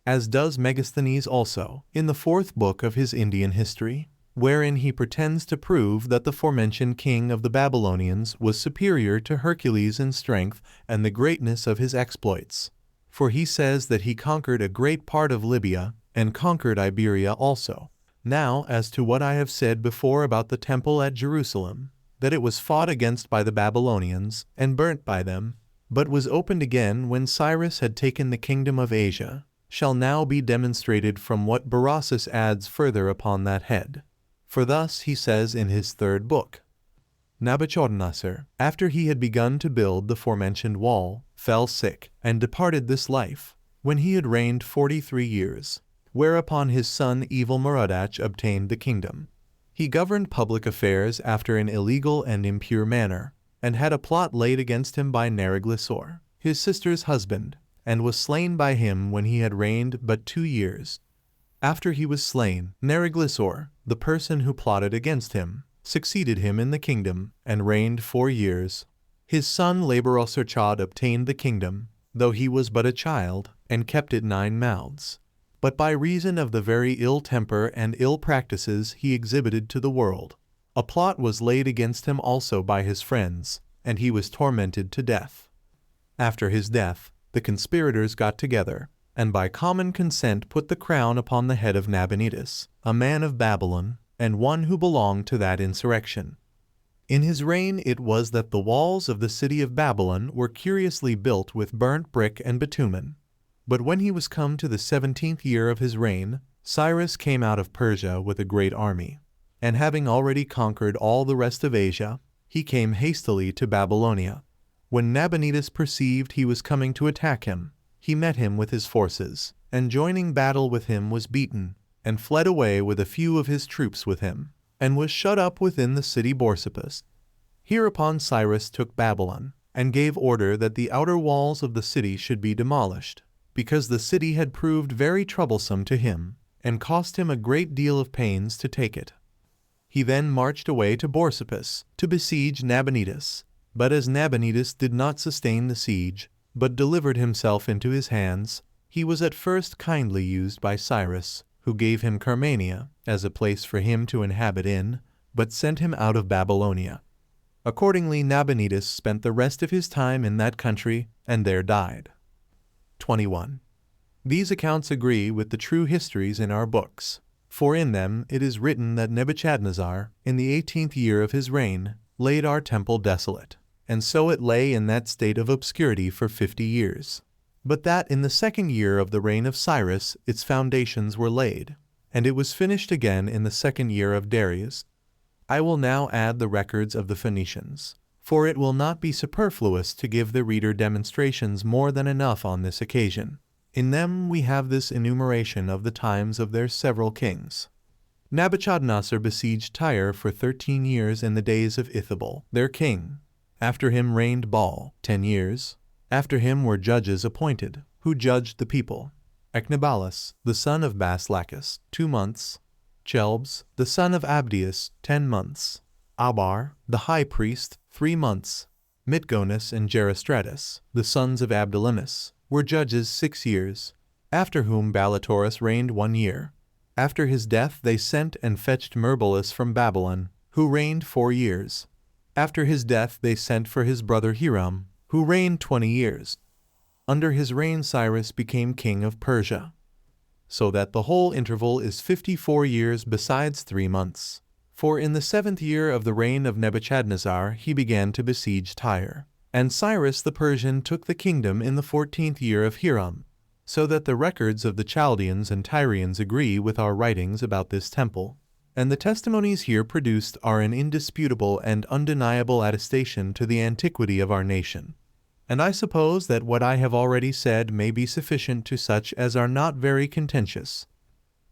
As does Megasthenes also, in the 4th book of his Indian history, wherein he pretends to prove that the forementioned king of the Babylonians was superior to Hercules in strength and the greatness of his exploits. For he says that he conquered a great part of Libya, and conquered Iberia also. Now, as to what I have said before about the temple at Jerusalem, that it was fought against by the Babylonians, and burnt by them, but was opened again when Cyrus had taken the kingdom of Asia, shall now be demonstrated from what Berossus adds further upon that head. For thus he says in his 3rd book, Nabuchodonosor, after he had begun to build the forementioned wall, fell sick, and departed this life, when he had reigned 43 years, whereupon his son Evil-Merodach obtained the kingdom. He governed public affairs after an illegal and impure manner, and had a plot laid against him by Neriglissor, his sister's husband, and was slain by him when he had reigned but 2 years. After he was slain, Neriglissor, the person who plotted against him, succeeded him in the kingdom, and reigned 4 years. His son Labarosarchad obtained the kingdom, though he was but a child, and kept it 9 mouths. But by reason of the very ill temper and ill practices he exhibited to the world, a plot was laid against him also by his friends, and he was tormented to death. After his death, the conspirators got together, and by common consent put the crown upon the head of Nabonidus, a man of Babylon, and one who belonged to that insurrection. In his reign it was that the walls of the city of Babylon were curiously built with burnt brick and bitumen. But when he was come to the 17th year of his reign, Cyrus came out of Persia with a great army, and having already conquered all the rest of Asia, he came hastily to Babylonia. When Nabonidus perceived he was coming to attack him, he met him with his forces, and joining battle with him was beaten, and fled away with a few of his troops with him, and was shut up within the city Borsippas. Hereupon Cyrus took Babylon, and gave order that the outer walls of the city should be demolished, because the city had proved very troublesome to him, and cost him a great deal of pains to take it. He then marched away to Borsippas to besiege Nabonidus, but as Nabonidus did not sustain the siege, but delivered himself into his hands, he was at first kindly used by Cyrus, who gave him Carmania as a place for him to inhabit in, but sent him out of Babylonia. Accordingly Nabonidus spent the rest of his time in that country, and there died. 21. These accounts agree with the true histories in our books, for in them it is written that Nebuchadnezzar, in the 18th year of his reign, laid our temple desolate, and so it lay in that state of obscurity for 50 years. But that in the 2nd year of the reign of Cyrus its foundations were laid, and it was finished again in the 2nd year of Darius. I will now add the records of the Phoenicians, for it will not be superfluous to give the reader demonstrations more than enough on this occasion. In them we have this enumeration of the times of their several kings. Nebuchadnezzar besieged Tyre for 13 years in the days of Ithabal, their king. After him reigned Baal 10 years. After him were judges appointed, who judged the people. Ecnebalus, the son of Baslacus, 2 months. Chelbs, the son of Abdias, 10 months. Abar, the high priest, 3 months. Mitgonus and Gerastratus, the sons of Abdalimus, were judges 6 years, after whom Balatorus reigned 1 year. After his death they sent and fetched Merbalus from Babylon, who reigned 4 years. After his death they sent for his brother Hiram, who reigned 20 years. Under his reign Cyrus became king of Persia, so that the whole interval is 54 years besides 3 months. For in the 7th year of the reign of Nebuchadnezzar he began to besiege Tyre, and Cyrus the Persian took the kingdom in the 14th year of Hiram, so that the records of the Chaldeans and Tyrians agree with our writings about this temple, and the testimonies here produced are an indisputable and undeniable attestation to the antiquity of our nation. And I suppose that what I have already said may be sufficient to such as are not very contentious.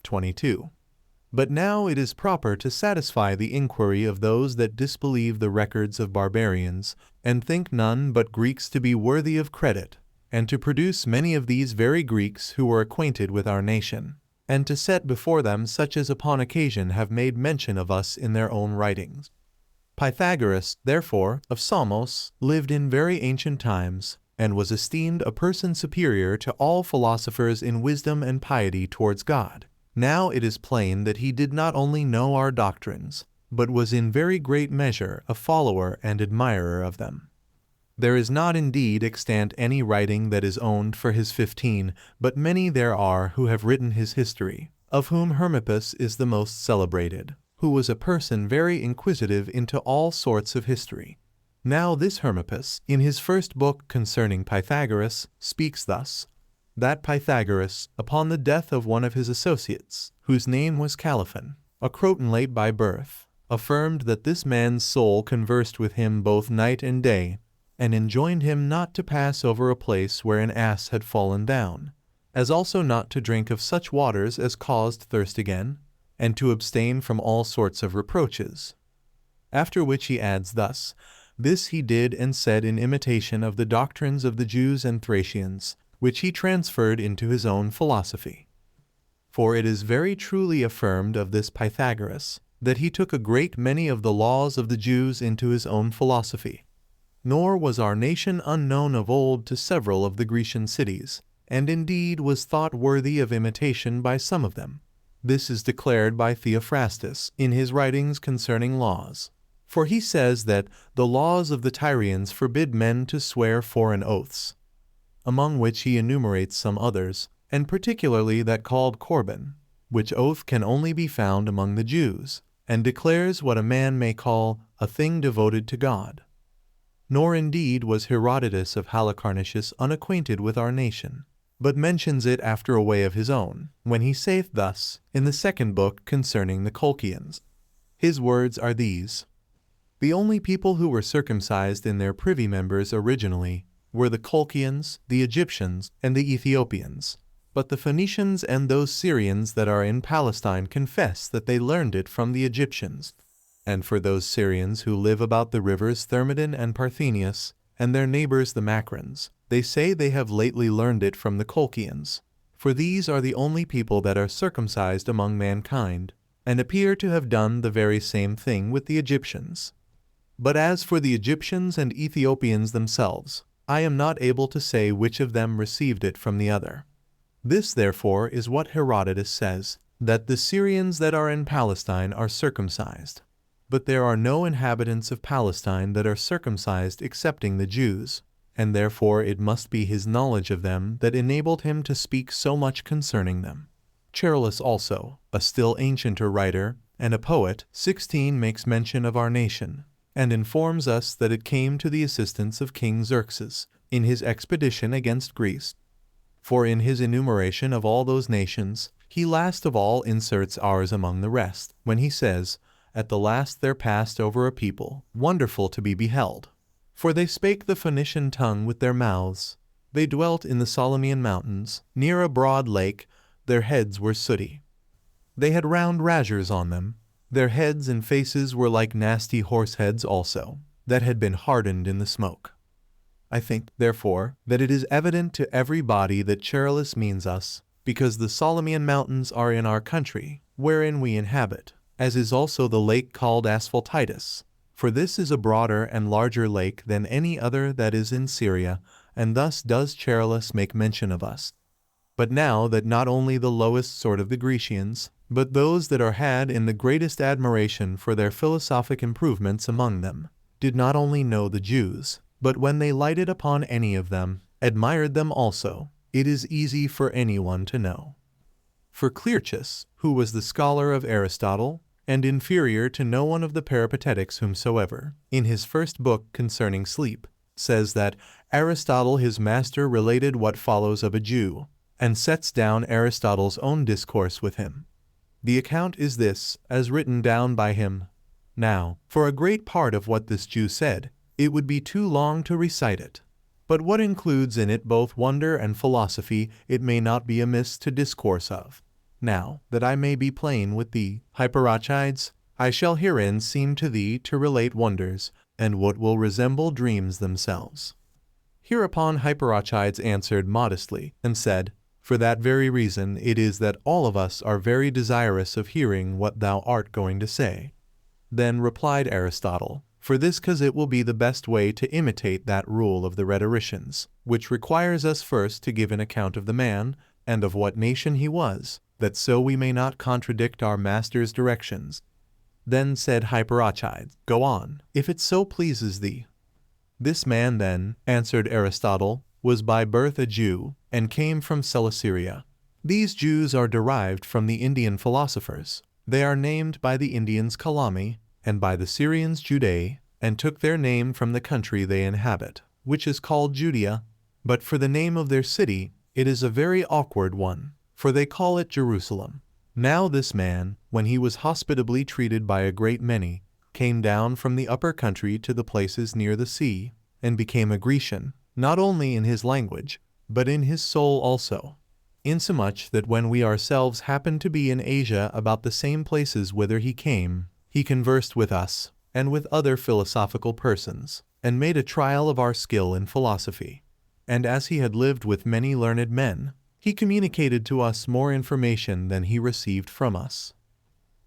22. But now it is proper to satisfy the inquiry of those that disbelieve the records of barbarians, and think none but Greeks to be worthy of credit, and to produce many of these very Greeks who were acquainted with our nation, and to set before them such as upon occasion have made mention of us in their own writings. Pythagoras, therefore, of Samos, lived in very ancient times, and was esteemed a person superior to all philosophers in wisdom and piety towards God. Now it is plain that he did not only know our doctrines, but was in very great measure a follower and admirer of them. There is not indeed extant any writing that is owned for his 15, but many there are who have written his history, of whom Hermippus is the most celebrated, who was a person very inquisitive into all sorts of history. Now this Hermippus, in his first book concerning Pythagoras, speaks thus: that Pythagoras, upon the death of one of his associates, whose name was Caliphon, a Crotonlate by birth, affirmed that this man's soul conversed with him both night and day, and enjoined him not to pass over a place where an ass had fallen down, as also not to drink of such waters as caused thirst again, and to abstain from all sorts of reproaches. After which he adds thus: this he did and said in imitation of the doctrines of the Jews and Thracians, which he transferred into his own philosophy. For it is very truly affirmed of this Pythagoras, that he took a great many of the laws of the Jews into his own philosophy. Nor was our nation unknown of old to several of the Grecian cities, and indeed was thought worthy of imitation by some of them. This is declared by Theophrastus in his writings concerning laws. For he says that the laws of the Tyrians forbid men to swear foreign oaths, among which he enumerates some others, and particularly that called Corban, which oath can only be found among the Jews. and declares what a man may call a thing devoted to God. Nor indeed was Herodotus of Halicarnassus unacquainted with our nation, but mentions it after a way of his own, when he saith thus, in the second book concerning the Colchians. His words are these: The only people who were circumcised in their privy members originally were the Colchians, the Egyptians, and the Ethiopians. But the Phoenicians and those Syrians that are in Palestine confess that they learned it from the Egyptians. And for those Syrians who live about the rivers Thermodon and Parthenius, and their neighbors the Macrians, they say they have lately learned it from the Colchians. For these are the only people that are circumcised among mankind, and appear to have done the very same thing with the Egyptians. But as for the Egyptians and Ethiopians themselves, I am not able to say which of them received it from the other. This therefore is what Herodotus says, that the Syrians that are in Palestine are circumcised. But there are no inhabitants of Palestine that are circumcised excepting the Jews, and therefore it must be his knowledge of them that enabled him to speak so much concerning them. Charillus also, a still ancienter writer, and a poet, 16 makes mention of our nation, and informs us that it came to the assistance of King Xerxes in his expedition against Greece. For in his enumeration of all those nations, he last of all inserts ours among the rest, when he says, At the last there passed over a people, wonderful to be beheld. For they spake the Phoenician tongue with their mouths. They dwelt in the Solomon mountains, near a broad lake, their heads were sooty. They had round razors on them. Their heads and faces were like nasty horse heads also, that had been hardened in the smoke. I think, therefore, that it is evident to every body that Charillus means us, because the Solomon mountains are in our country, wherein we inhabit, as is also the lake called Asphaltitis. For this is a broader and larger lake than any other that is in Syria, and thus does Charillus make mention of us. But now that not only the lowest sort of the Grecians, but those that are had in the greatest admiration for their philosophic improvements among them, did not only know the Jews, but when they lighted upon any of them, admired them also, it is easy for anyone to know. For Clearchus, who was the scholar of Aristotle, and inferior to no one of the Peripatetics whomsoever, in his first book concerning sleep, says that Aristotle his master related what follows of a Jew, and sets down Aristotle's own discourse with him. The account is this, as written down by him. Now, for a great part of what this Jew said, it would be too long to recite it. But what includes in it both wonder and philosophy, it may not be amiss to discourse of. Now, that I may be plain with thee, Hyperochides, I shall herein seem to thee to relate wonders, and what will resemble dreams themselves. Hereupon Hyperochides answered modestly, and said, For that very reason it is that all of us are very desirous of hearing what thou art going to say. Then replied Aristotle, For this cause it will be the best way to imitate that rule of the rhetoricians, which requires us first to give an account of the man, and of what nation he was, that so we may not contradict our master's directions. Then said Hyperochides, Go on, if it so pleases thee. This man then, answered Aristotle, was by birth a Jew, and came from Celesyria. These Jews are derived from the Indian philosophers. They are named by the Indians Kalami, and by the Syrians Judae, and took their name from the country they inhabit, which is called Judea. But for the name of their city, it is a very awkward one, for they call it Jerusalem. Now this man, when he was hospitably treated by a great many, came down from the upper country to the places near the sea, and became a Grecian, not only in his language, but in his soul also, insomuch that when we ourselves happened to be in Asia about the same places whither he came, he conversed with us, and with other philosophical persons, and made a trial of our skill in philosophy. And as he had lived with many learned men, he communicated to us more information than he received from us.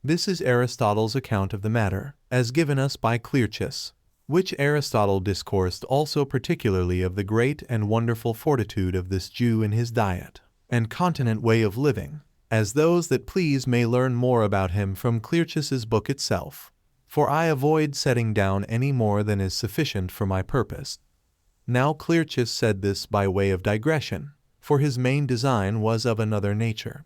This is Aristotle's account of the matter, as given us by Clearchus, which Aristotle discoursed also particularly of the great and wonderful fortitude of this Jew in his diet, and continent way of living, as those that please may learn more about him from Clearchus's book itself, for I avoid setting down any more than is sufficient for my purpose. Now Clearchus said this by way of digression, for his main design was of another nature.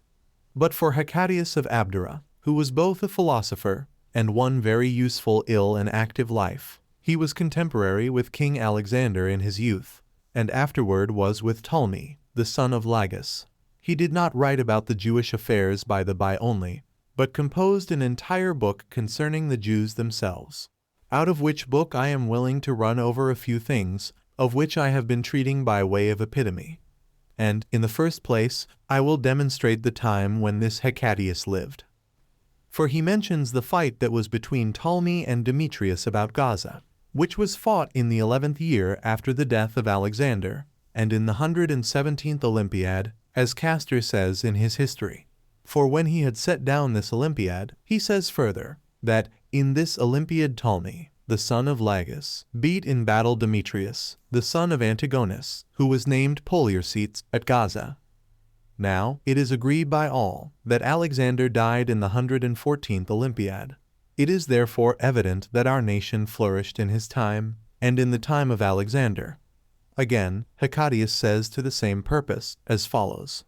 But for Hecatæus of Abdera, who was both a philosopher and one very useful, ill and active life. He was contemporary with King Alexander in his youth, and afterward was with Ptolemy, the son of Lagus. He did not write about the Jewish affairs by the by only, but composed an entire book concerning the Jews themselves, out of which book I am willing to run over a few things, of which I have been treating by way of epitome. And, in the first place, I will demonstrate the time when this Hecatæus lived. For he mentions the fight that was between Ptolemy and Demetrius about Gaza, which was fought in the 11th year after the death of Alexander, and in the 117th Olympiad, as Castor says in his history. For when he had set down this Olympiad, he says further, that in this Olympiad Ptolemy, the son of Lagus, beat in battle Demetrius, the son of Antigonus, who was named Poliorcetes, at Gaza. Now, it is agreed by all that Alexander died in the 114th Olympiad. It is therefore evident that our nation flourished in his time, and in the time of Alexander. Again, Hecatæus says to the same purpose, as follows.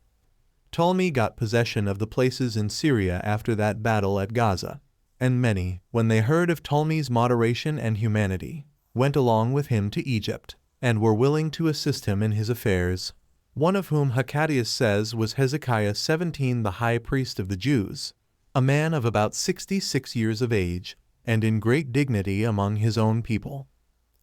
Ptolemy got possession of the places in Syria after that battle at Gaza, and many, when they heard of Ptolemy's moderation and humanity, went along with him to Egypt, and were willing to assist him in his affairs, one of whom Hecatæus says was Hezekiah 17, the high priest of the Jews, a man of about 66 years of age, and in great dignity among his own people.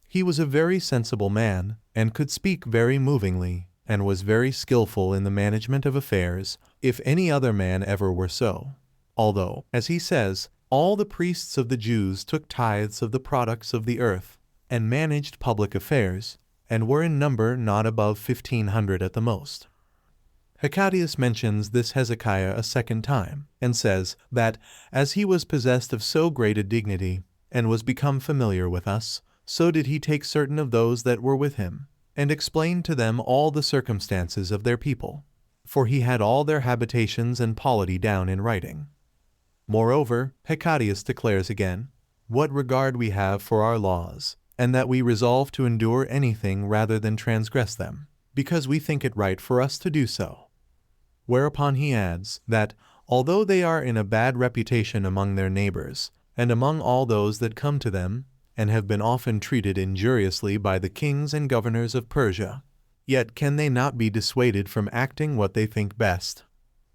He was a very sensible man, and could speak very movingly, and was very skillful in the management of affairs, if any other man ever were so. Although, as he says, all the priests of the Jews took tithes of the products of the earth, and managed public affairs, and were in number not above 1,500 at the most. Hecatæus mentions this Hezekiah a second time, and says that, as he was possessed of so great a dignity, and was become familiar with us, so did he take certain of those that were with him, and explain to them all the circumstances of their people, for he had all their habitations and polity down in writing. Moreover, Hecatæus declares again, what regard we have for our laws, and that we resolve to endure anything rather than transgress them, because we think it right for us to do so. Whereupon he adds that, although they are in a bad reputation among their neighbors, and among all those that come to them, and have been often treated injuriously by the kings and governors of Persia, yet can they not be dissuaded from acting what they think best,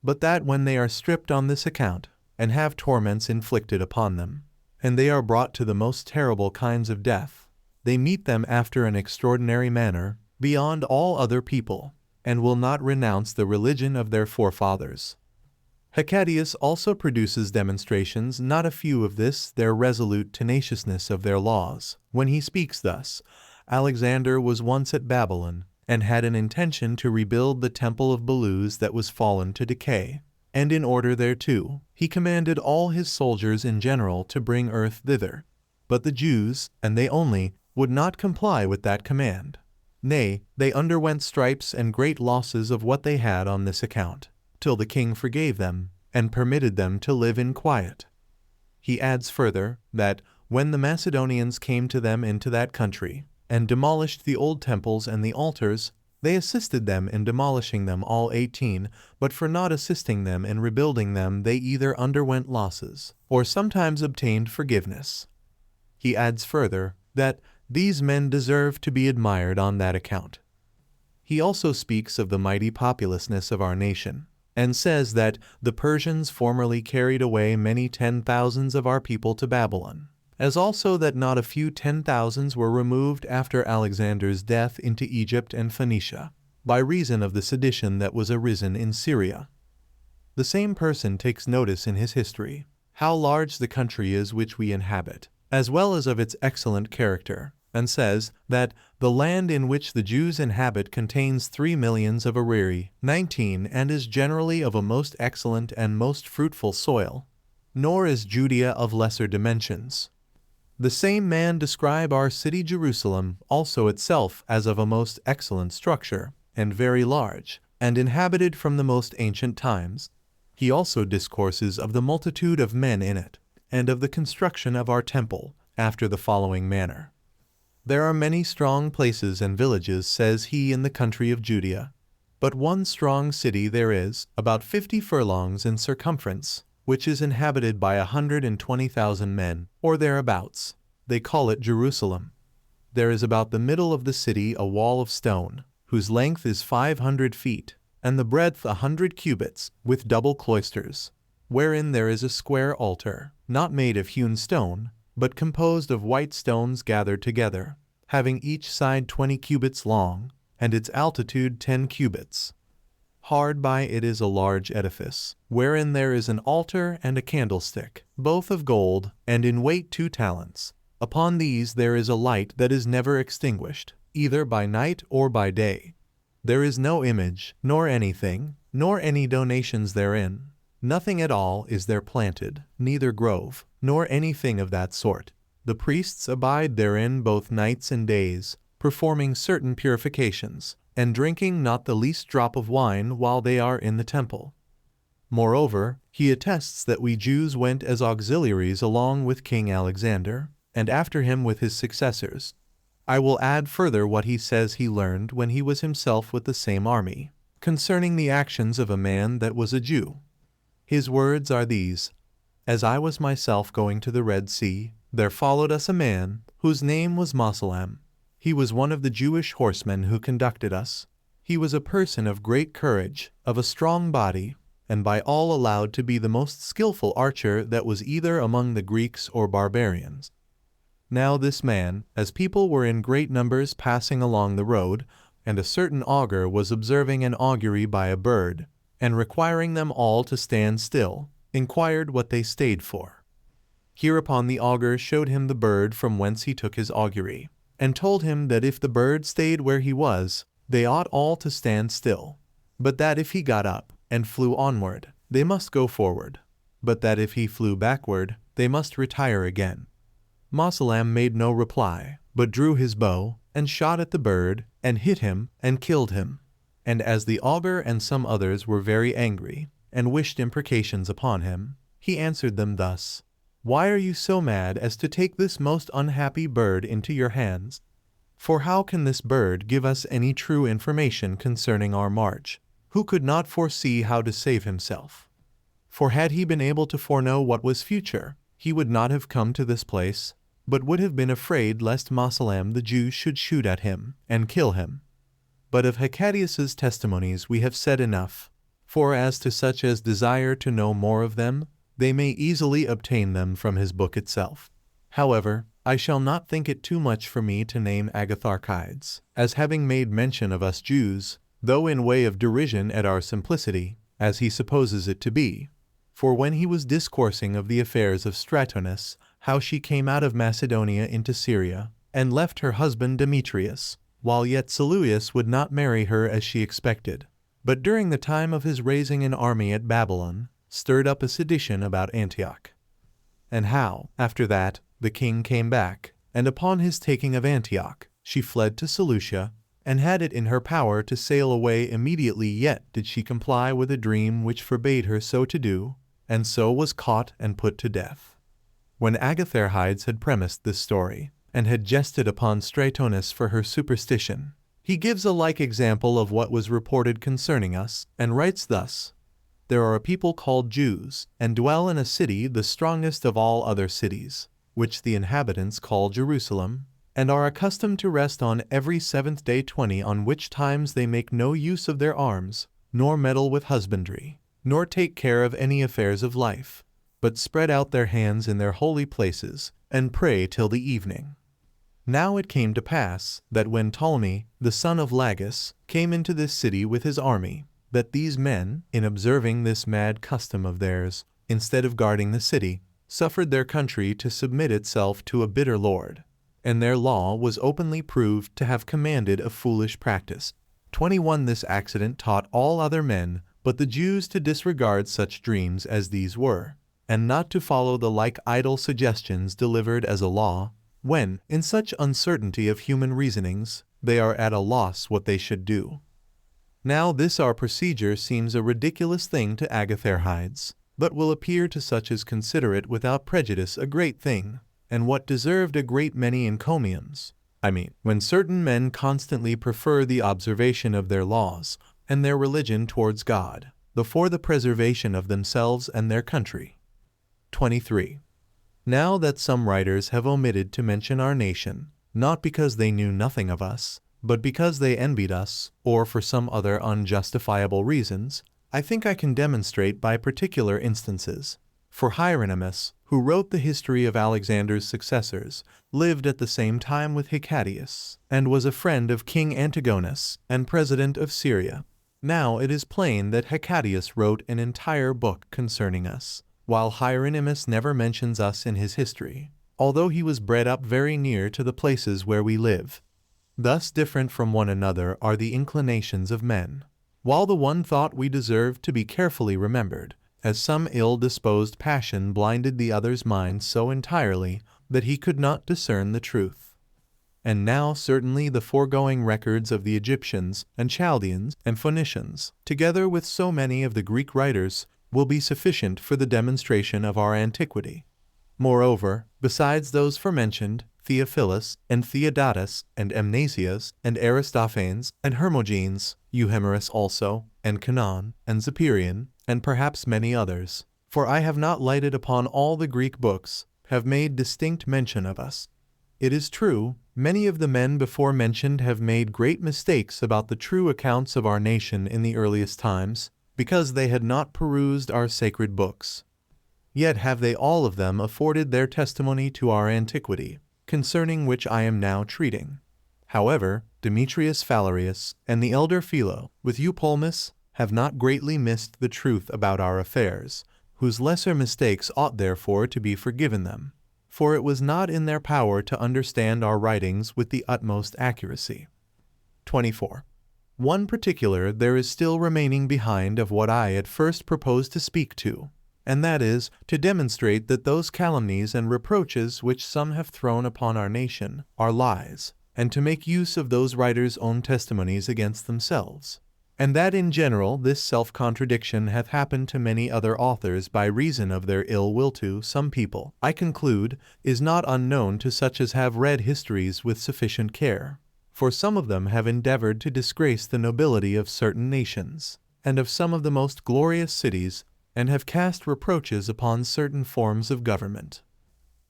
but that when they are stripped on this account, and have torments inflicted upon them, and they are brought to the most terrible kinds of death, they meet them after an extraordinary manner, beyond all other people, and will not renounce the religion of their forefathers. Hecatæus also produces demonstrations, not a few of this, their resolute tenaciousness of their laws, when he speaks thus, Alexander was once at Babylon, and had an intention to rebuild the temple of Belus that was fallen to decay, and in order thereto, he commanded all his soldiers in general to bring earth thither. But the Jews, and they only, would not comply with that command. Nay, they underwent stripes and great losses of what they had on this account, till the king forgave them, and permitted them to live in quiet. He adds further, that when the Macedonians came to them into that country, and demolished the old temples and the altars, they assisted them in demolishing them all 18, but for not assisting them in rebuilding them they either underwent losses, or sometimes obtained forgiveness. He adds further, that these men deserve to be admired on that account. He also speaks of the mighty populousness of our nation, and says that the Persians formerly carried away many 10,000s of our people to Babylon, as also that not a few 10,000s were removed after Alexander's death into Egypt and Phoenicia, by reason of the sedition that was arisen in Syria. The same person takes notice in his history, how large the country is which we inhabit, as well as of its excellent character, and says that the land in which the Jews inhabit contains 3 millions of areri, 19, and is generally of a most excellent and most fruitful soil, nor is Judea of lesser dimensions. The same man describe our city Jerusalem also itself as of a most excellent structure, and very large, and inhabited from the most ancient times. He also discourses of the multitude of men in it, and of the construction of our temple, after the following manner. There are many strong places and villages, says he, in the country of Judea, but one strong city there is, about 50 furlongs in circumference, which is inhabited by 120,000 men, or thereabouts. They call it Jerusalem. There is about the middle of the city a wall of stone, whose length is 500 feet, and the breadth 100 cubits, with double cloisters, wherein there is a square altar, not made of hewn stone, but composed of white stones gathered together, having each side 20 cubits long, and its altitude 10 cubits. Hard by it is a large edifice, wherein there is an altar and a candlestick, both of gold, and in weight 2 talents. Upon these there is a light that is never extinguished, either by night or by day. There is no image, nor anything, nor any donations therein. Nothing at all is there planted, neither grove, nor anything of that sort. The priests abide therein both nights and days, performing certain purifications, and drinking not the least drop of wine while they are in the temple. Moreover, he attests that we Jews went as auxiliaries along with King Alexander, and after him with his successors. I will add further what he says he learned when he was himself with the same army, concerning the actions of a man that was a Jew. His words are these: As I was myself going to the Red Sea, there followed us a man, whose name was Mosalem. He was one of the Jewish horsemen who conducted us. He was a person of great courage, of a strong body, and by all allowed to be the most skillful archer that was either among the Greeks or barbarians. Now this man, as people were in great numbers passing along the road, and a certain augur was observing an augury by a bird, and requiring them all to stand still, inquired what they stayed for. Hereupon the augur showed him the bird from whence he took his augury, and told him that if the bird stayed where he was, they ought all to stand still, but that if he got up and flew onward, they must go forward, but that if he flew backward, they must retire again. Mosalem made no reply, but drew his bow, and shot at the bird, and hit him, and killed him. And as the augur and some others were very angry, and wished imprecations upon him, he answered them thus: Why are you so mad as to take this most unhappy bird into your hands? For how can this bird give us any true information concerning our march, who could not foresee how to save himself? For had he been able to foreknow what was future, he would not have come to this place, but would have been afraid lest Mosalem the Jew should shoot at him, and kill him. But of Hecatæus's testimonies we have said enough, for as to such as desire to know more of them, they may easily obtain them from his book itself. However, I shall not think it too much for me to name Agatharchides, as having made mention of us Jews, though in way of derision at our simplicity, as he supposes it to be. For when he was discoursing of the affairs of Stratonus, how she came out of Macedonia into Syria, and left her husband Demetrius, while yet Seleucus would not marry her as she expected, but during the time of his raising an army at Babylon, stirred up a sedition about Antioch. And how, after that, the king came back, and upon his taking of Antioch, she fled to Seleucia, and had it in her power to sail away immediately, yet did she comply with a dream which forbade her so to do, and so was caught and put to death. When Agatharchides had premised this story, and had jested upon Stratonus for her superstition, he gives a like example of what was reported concerning us, and writes thus: There are a people called Jews, and dwell in a city the strongest of all other cities, which the inhabitants call Jerusalem, and are accustomed to rest on every 7th day 20, on which times they make no use of their arms, nor meddle with husbandry, nor take care of any affairs of life, but spread out their hands in their holy places, and pray till the evening. Now it came to pass, that when Ptolemy, the son of Lagus, came into this city with his army, that these men, in observing this mad custom of theirs, instead of guarding the city, suffered their country to submit itself to a bitter lord, and their law was openly proved to have commanded a foolish practice. 21 This accident taught all other men, but the Jews, to disregard such dreams as these were, and not to follow the like idle suggestions delivered as a law, when, in such uncertainty of human reasonings, they are at a loss what they should do. Now this our procedure seems a ridiculous thing to Agatharchides, but will appear to such as consider it without prejudice a great thing, and what deserved a great many encomiums. When certain men constantly prefer the observation of their laws, and their religion towards God, before the preservation of themselves and their country. 23. Now that some writers have omitted to mention our nation, not because they knew nothing of us, but because they envied us, or for some other unjustifiable reasons, I think I can demonstrate by particular instances. For Hieronymus, who wrote the history of Alexander's successors, lived at the same time with Hecatæus, and was a friend of King Antigonus and president of Syria. Now it is plain that Hecatæus wrote an entire book concerning us, while Hieronymus never mentions us in his history, although he was bred up very near to the places where we live. Thus different from one another are the inclinations of men. While the one thought we deserved to be carefully remembered, as some ill-disposed passion blinded the other's mind so entirely that he could not discern the truth. And now certainly the foregoing records of the Egyptians and Chaldeans and Phoenicians, together with so many of the Greek writers, will be sufficient for the demonstration of our antiquity. Moreover, besides those forementioned, Theophilus, and Theodotus, and Amnasius, and Aristophanes, and Hermogenes, Euhemerus also, and Canaan, and Xiperion, and perhaps many others, for I have not lighted upon all the Greek books, have made distinct mention of us. It is true, many of the men before mentioned have made great mistakes about the true accounts of our nation in the earliest times, because they had not perused our sacred books. Yet have they all of them afforded their testimony to our antiquity, concerning which I am now treating. However, Demetrius Phalereus and the elder Philo, with Eupolmus, have not greatly missed the truth about our affairs, whose lesser mistakes ought therefore to be forgiven them, for it was not in their power to understand our writings with the utmost accuracy. 24. One particular there is still remaining behind of what I at first proposed to speak to, and that is, to demonstrate that those calumnies and reproaches which some have thrown upon our nation are lies, and to make use of those writers' own testimonies against themselves. And that in general this self-contradiction hath happened to many other authors by reason of their ill will to some people, I conclude, is not unknown to such as have read histories with sufficient care. For some of them have endeavored to disgrace the nobility of certain nations, and of some of the most glorious cities, and have cast reproaches upon certain forms of government.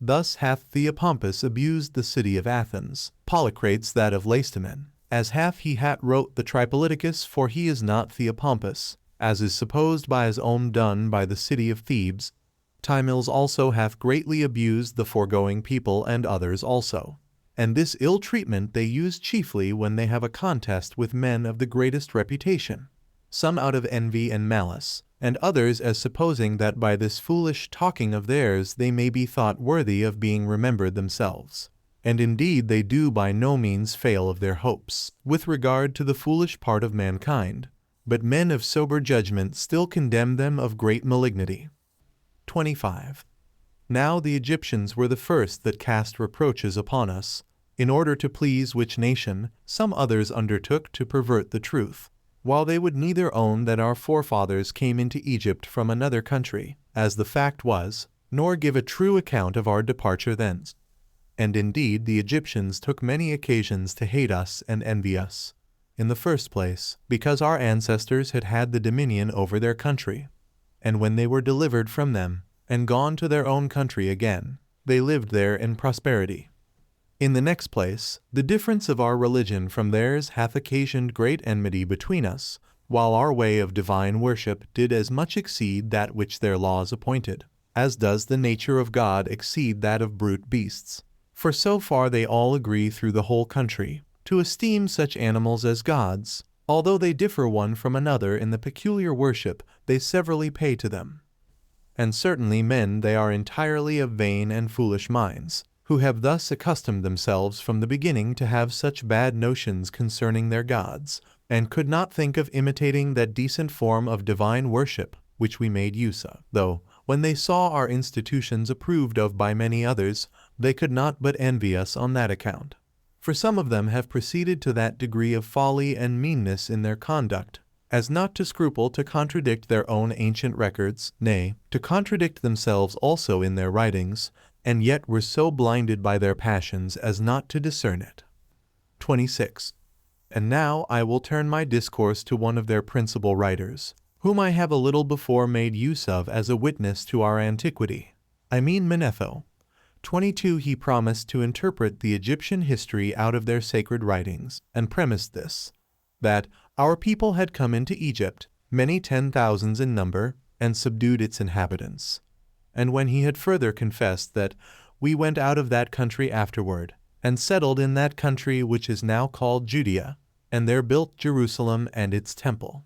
Thus hath Theopompus abused the city of Athens, Polycrates that of Lacedaemon, as hath he wrote the Tripoliticus, for he is not Theopompus, as is supposed by his own done by the city of Thebes. Timils also hath greatly abused the foregoing people and others also. And this ill treatment they use chiefly when they have a contest with men of the greatest reputation, some out of envy and malice, and others as supposing that by this foolish talking of theirs they may be thought worthy of being remembered themselves. And indeed they do by no means fail of their hopes, with regard to the foolish part of mankind, but men of sober judgment still condemn them of great malignity. 25. Now the Egyptians were the first that cast reproaches upon us, in order to please which nation some others undertook to pervert the truth, while they would neither own that our forefathers came into Egypt from another country, as the fact was, nor give a true account of our departure thence. And indeed the Egyptians took many occasions to hate us and envy us. In the first place, because our ancestors had had the dominion over their country, and when they were delivered from them, and gone to their own country again, they lived there in prosperity. In the next place, the difference of our religion from theirs hath occasioned great enmity between us, while our way of divine worship did as much exceed that which their laws appointed, as does the nature of God exceed that of brute beasts. For so far they all agree through the whole country, to esteem such animals as gods, although they differ one from another in the peculiar worship they severally pay to them. And certainly men they are entirely of vain and foolish minds, who have thus accustomed themselves from the beginning to have such bad notions concerning their gods, and could not think of imitating that decent form of divine worship which we made use of, though, when they saw our institutions approved of by many others, they could not but envy us on that account. For some of them have proceeded to that degree of folly and meanness in their conduct, as not to scruple to contradict their own ancient records, nay, to contradict themselves also in their writings, and yet were so blinded by their passions as not to discern it. 26. And now I will turn my discourse to one of their principal writers, whom I have a little before made use of as a witness to our antiquity, I mean Manetho. 22 He promised to interpret the Egyptian history out of their sacred writings, and premised this, that our people had come into Egypt, many 10,000s in number, and subdued its inhabitants. And when he had further confessed that we went out of that country afterward, and settled in that country which is now called Judea, and there built Jerusalem and its temple.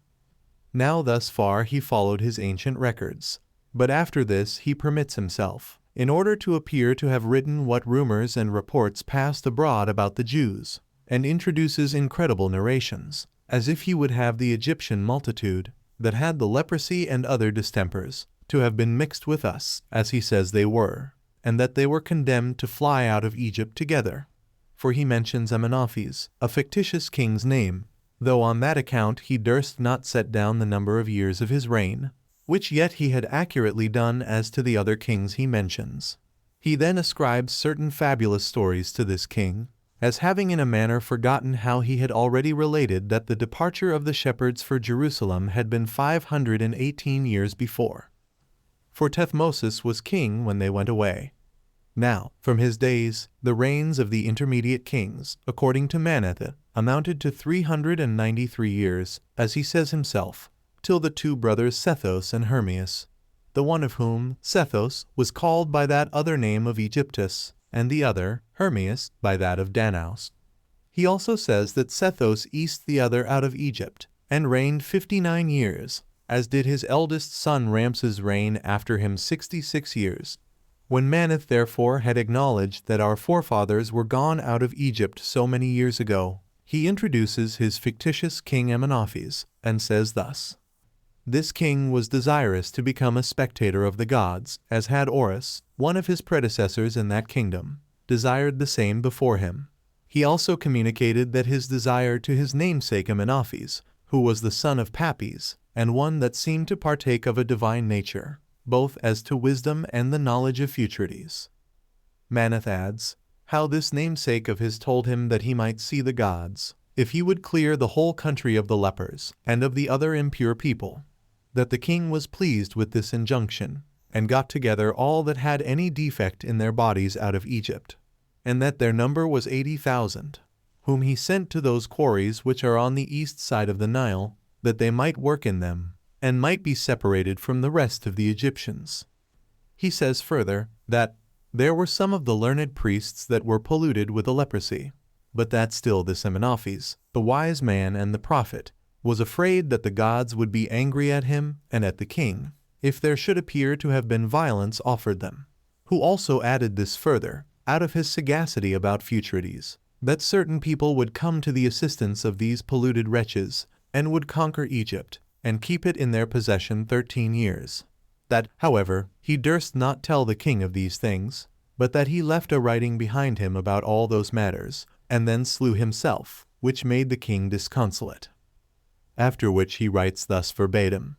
Now thus far he followed his ancient records, but after this he permits himself, in order to appear to have written what rumors and reports passed abroad about the Jews, and introduces incredible narrations, as if he would have the Egyptian multitude, that had the leprosy and other distempers, to have been mixed with us, as he says they were, and that they were condemned to fly out of Egypt together. For he mentions Amenophes, a fictitious king's name, though on that account he durst not set down the number of years of his reign, which yet he had accurately done as to the other kings he mentions. He then ascribes certain fabulous stories to this king, as having in a manner forgotten how he had already related that the departure of the shepherds for Jerusalem had been 518 years before. For Thutmosis was king when they went away. Now, from his days, the reigns of the intermediate kings, according to Manetho, amounted to 393 years, as he says himself, till the two brothers Sethos and Hermias, the one of whom, Sethos, was called by that other name of Egyptus, and the other, Hermias, by that of Danaus. He also says that Sethos eased the other out of Egypt, and reigned 59 years, as did his eldest son Ramses reign after him 66 years. When Manetho therefore had acknowledged that our forefathers were gone out of Egypt so many years ago, he introduces his fictitious king Amenophes, and says thus: This king was desirous to become a spectator of the gods, as had Horus, one of his predecessors in that kingdom, desired the same before him. He also communicated that his desire to his namesake Amenophes, who was the son of Papes, and one that seemed to partake of a divine nature, both as to wisdom and the knowledge of futurities. Manetho adds, how this namesake of his told him that he might see the gods, if he would clear the whole country of the lepers, and of the other impure people, that the king was pleased with this injunction, and got together all that had any defect in their bodies out of Egypt, and that their number was 80,000, whom he sent to those quarries which are on the east side of the Nile, that they might work in them, and might be separated from the rest of the Egyptians. He says further, that there were some of the learned priests that were polluted with the leprosy, but that still this Amenophes, the wise man and the prophet, was afraid that the gods would be angry at him and at the king, if there should appear to have been violence offered them, who also added this further, out of his sagacity about futurities, that certain people would come to the assistance of these polluted wretches, and would conquer Egypt, and keep it in their possession 13 years. That, however, he durst not tell the king of these things, but that he left a writing behind him about all those matters, and then slew himself, which made the king disconsolate. After which he writes thus verbatim: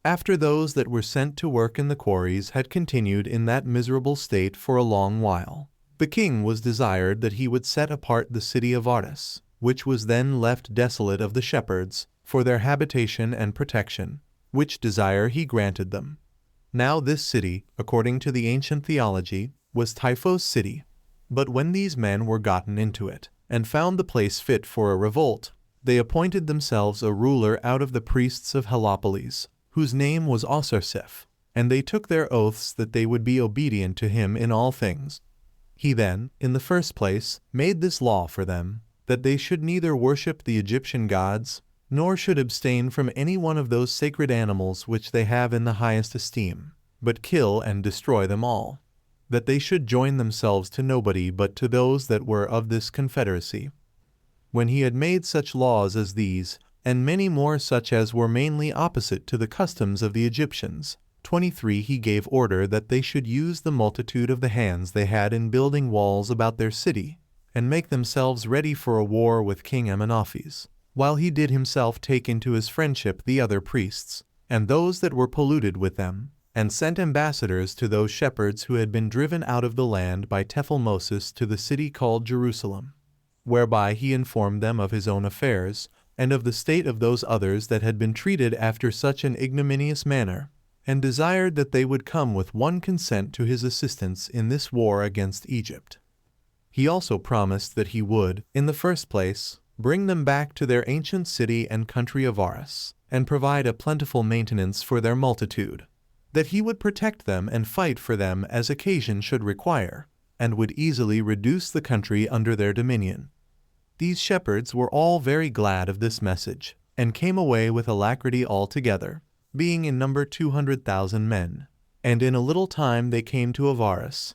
After those that were sent to work in the quarries had continued in that miserable state for a long while, the king was desired that he would set apart the city of Ardis, which was then left desolate of the shepherds, for their habitation and protection, which desire he granted them. Now this city, according to the ancient theology, was Typho's city. But when these men were gotten into it, and found the place fit for a revolt, they appointed themselves a ruler out of the priests of Hellopolis, whose name was Osarceph, and they took their oaths that they would be obedient to him in all things. He then, in the first place, made this law for them, that they should neither worship the Egyptian gods, nor should abstain from any one of those sacred animals which they have in the highest esteem, but kill and destroy them all, that they should join themselves to nobody but to those that were of this confederacy. When he had made such laws as these, and many more such as were mainly opposite to the customs of the Egyptians, 23 he gave order that they should use the multitude of the hands they had in building walls about their city, and make themselves ready for a war with King Amenophes, while he did himself take into his friendship the other priests, and those that were polluted with them, and sent ambassadors to those shepherds who had been driven out of the land by Thutmosis to the city called Jerusalem, whereby he informed them of his own affairs, and of the state of those others that had been treated after such an ignominious manner, and desired that they would come with one consent to his assistance in this war against Egypt. He also promised that he would, in the first place, bring them back to their ancient city and country of Aras, and provide a plentiful maintenance for their multitude, that he would protect them and fight for them as occasion should require, and would easily reduce the country under their dominion. These shepherds were all very glad of this message, and came away with alacrity altogether, being in number 200,000 men. And in a little time they came to Avaris.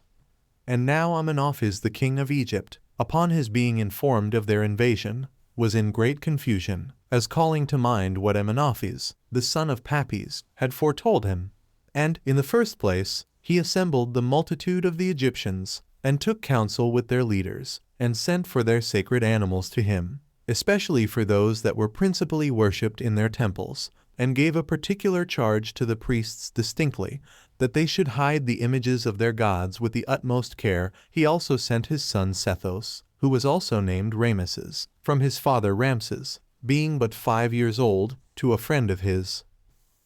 And now Amenophis the king of Egypt, upon his being informed of their invasion, was in great confusion, as calling to mind what Amenophis, the son of Papis, had foretold him. And, in the first place, he assembled the multitude of the Egyptians, and took counsel with their leaders, and sent for their sacred animals to him, especially for those that were principally worshipped in their temples, and gave a particular charge to the priests distinctly, that they should hide the images of their gods with the utmost care. He also sent his son Sethos, who was also named Rameses, from his father Ramses, being but 5 years old, to a friend of his.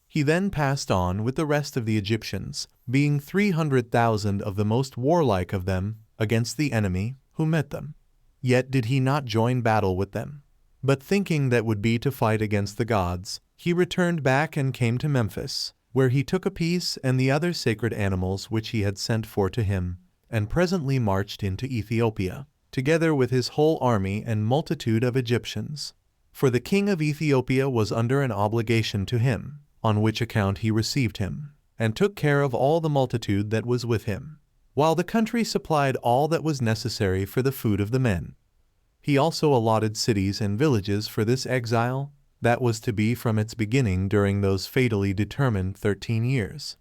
He then passed on with the rest of the Egyptians, being 300,000 of the most warlike of them, against the enemy, who met them. Yet did he not join battle with them, but thinking that would be to fight against the gods, he returned back and came to Memphis, where he took a piece and the other sacred animals which he had sent for to him, and presently marched into Ethiopia, together with his whole army and multitude of Egyptians. For the king of Ethiopia was under an obligation to him, on which account he received him, and took care of all the multitude that was with him, while the country supplied all that was necessary for the food of the men. He also allotted cities and villages for this exile, that was to be from its beginning during those fatally determined 13 years.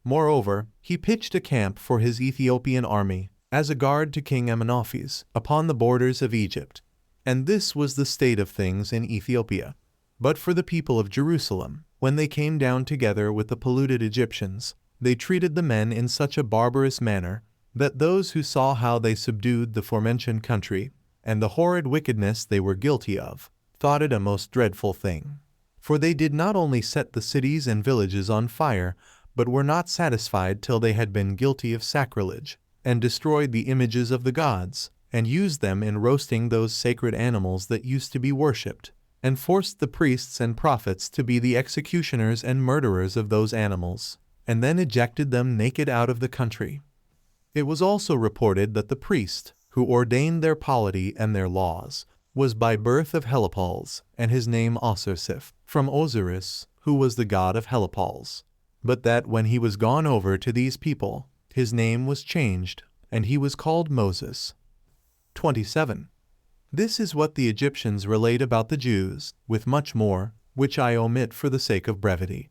Moreover, he pitched a camp for his Ethiopian army, as a guard to King Amenophis, upon the borders of Egypt. And this was the state of things in Ethiopia. But for the people of Jerusalem, when they came down together with the polluted Egyptians, they treated the men in such a barbarous manner, that those who saw how they subdued the forementioned country, and the horrid wickedness they were guilty of, thought it a most dreadful thing. For they did not only set the cities and villages on fire, but were not satisfied till they had been guilty of sacrilege, and destroyed the images of the gods, and used them in roasting those sacred animals that used to be worshipped, and forced the priests and prophets to be the executioners and murderers of those animals, and then ejected them naked out of the country. It was also reported that the priest, who ordained their polity and their laws, was by birth of Helipals, and his name Osiris, from Osiris, who was the god of Helipals. But that when he was gone over to these people, his name was changed, and he was called Moses. 27. This is what the Egyptians relate about the Jews, with much more, which I omit for the sake of brevity.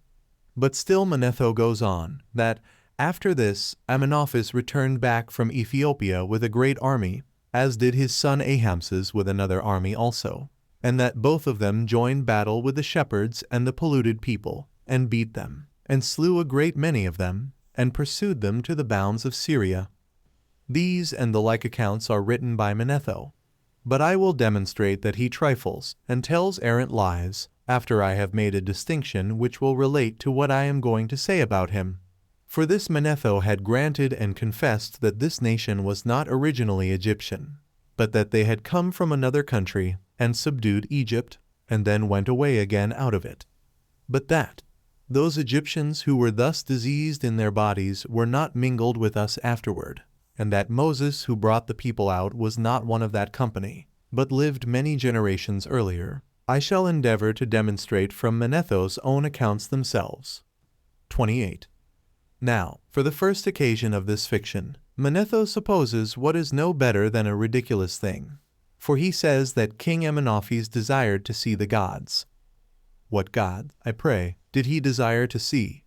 But still Manetho goes on, that, after this, Amenophis returned back from Ethiopia with a great army, as did his son Ahamses with another army also, and that both of them joined battle with the shepherds and the polluted people, and beat them, and slew a great many of them, and pursued them to the bounds of Syria. These and the like accounts are written by Manetho, but I will demonstrate that he trifles and tells errant lies, after I have made a distinction which will relate to what I am going to say about him. For this Manetho had granted and confessed that this nation was not originally Egyptian, but that they had come from another country, and subdued Egypt, and then went away again out of it. But that those Egyptians who were thus diseased in their bodies were not mingled with us afterward, and that Moses who brought the people out was not one of that company, but lived many generations earlier, I shall endeavor to demonstrate from Manetho's own accounts themselves. 28. Now, for the first occasion of this fiction, Manetho supposes what is no better than a ridiculous thing. For he says that King Amenophis desired to see the gods. What god, I pray, did he desire to see?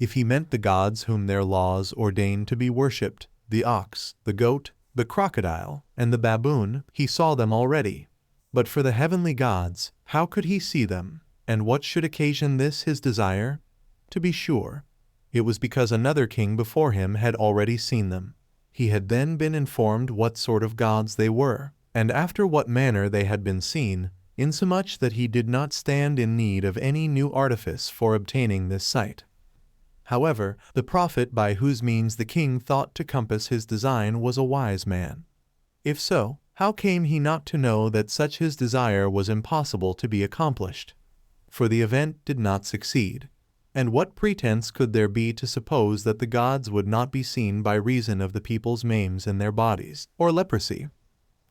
If he meant the gods whom their laws ordained to be worshipped, the ox, the goat, the crocodile, and the baboon, he saw them already. But for the heavenly gods, how could he see them? And what should occasion this his desire? To be sure, it was because another king before him had already seen them. He had then been informed what sort of gods they were, and after what manner they had been seen, insomuch that he did not stand in need of any new artifice for obtaining this sight. However, the prophet by whose means the king thought to compass his design was a wise man. If so, how came he not to know that such his desire was impossible to be accomplished? For the event did not succeed. And what pretense could there be to suppose that the gods would not be seen by reason of the people's maims in their bodies, or leprosy?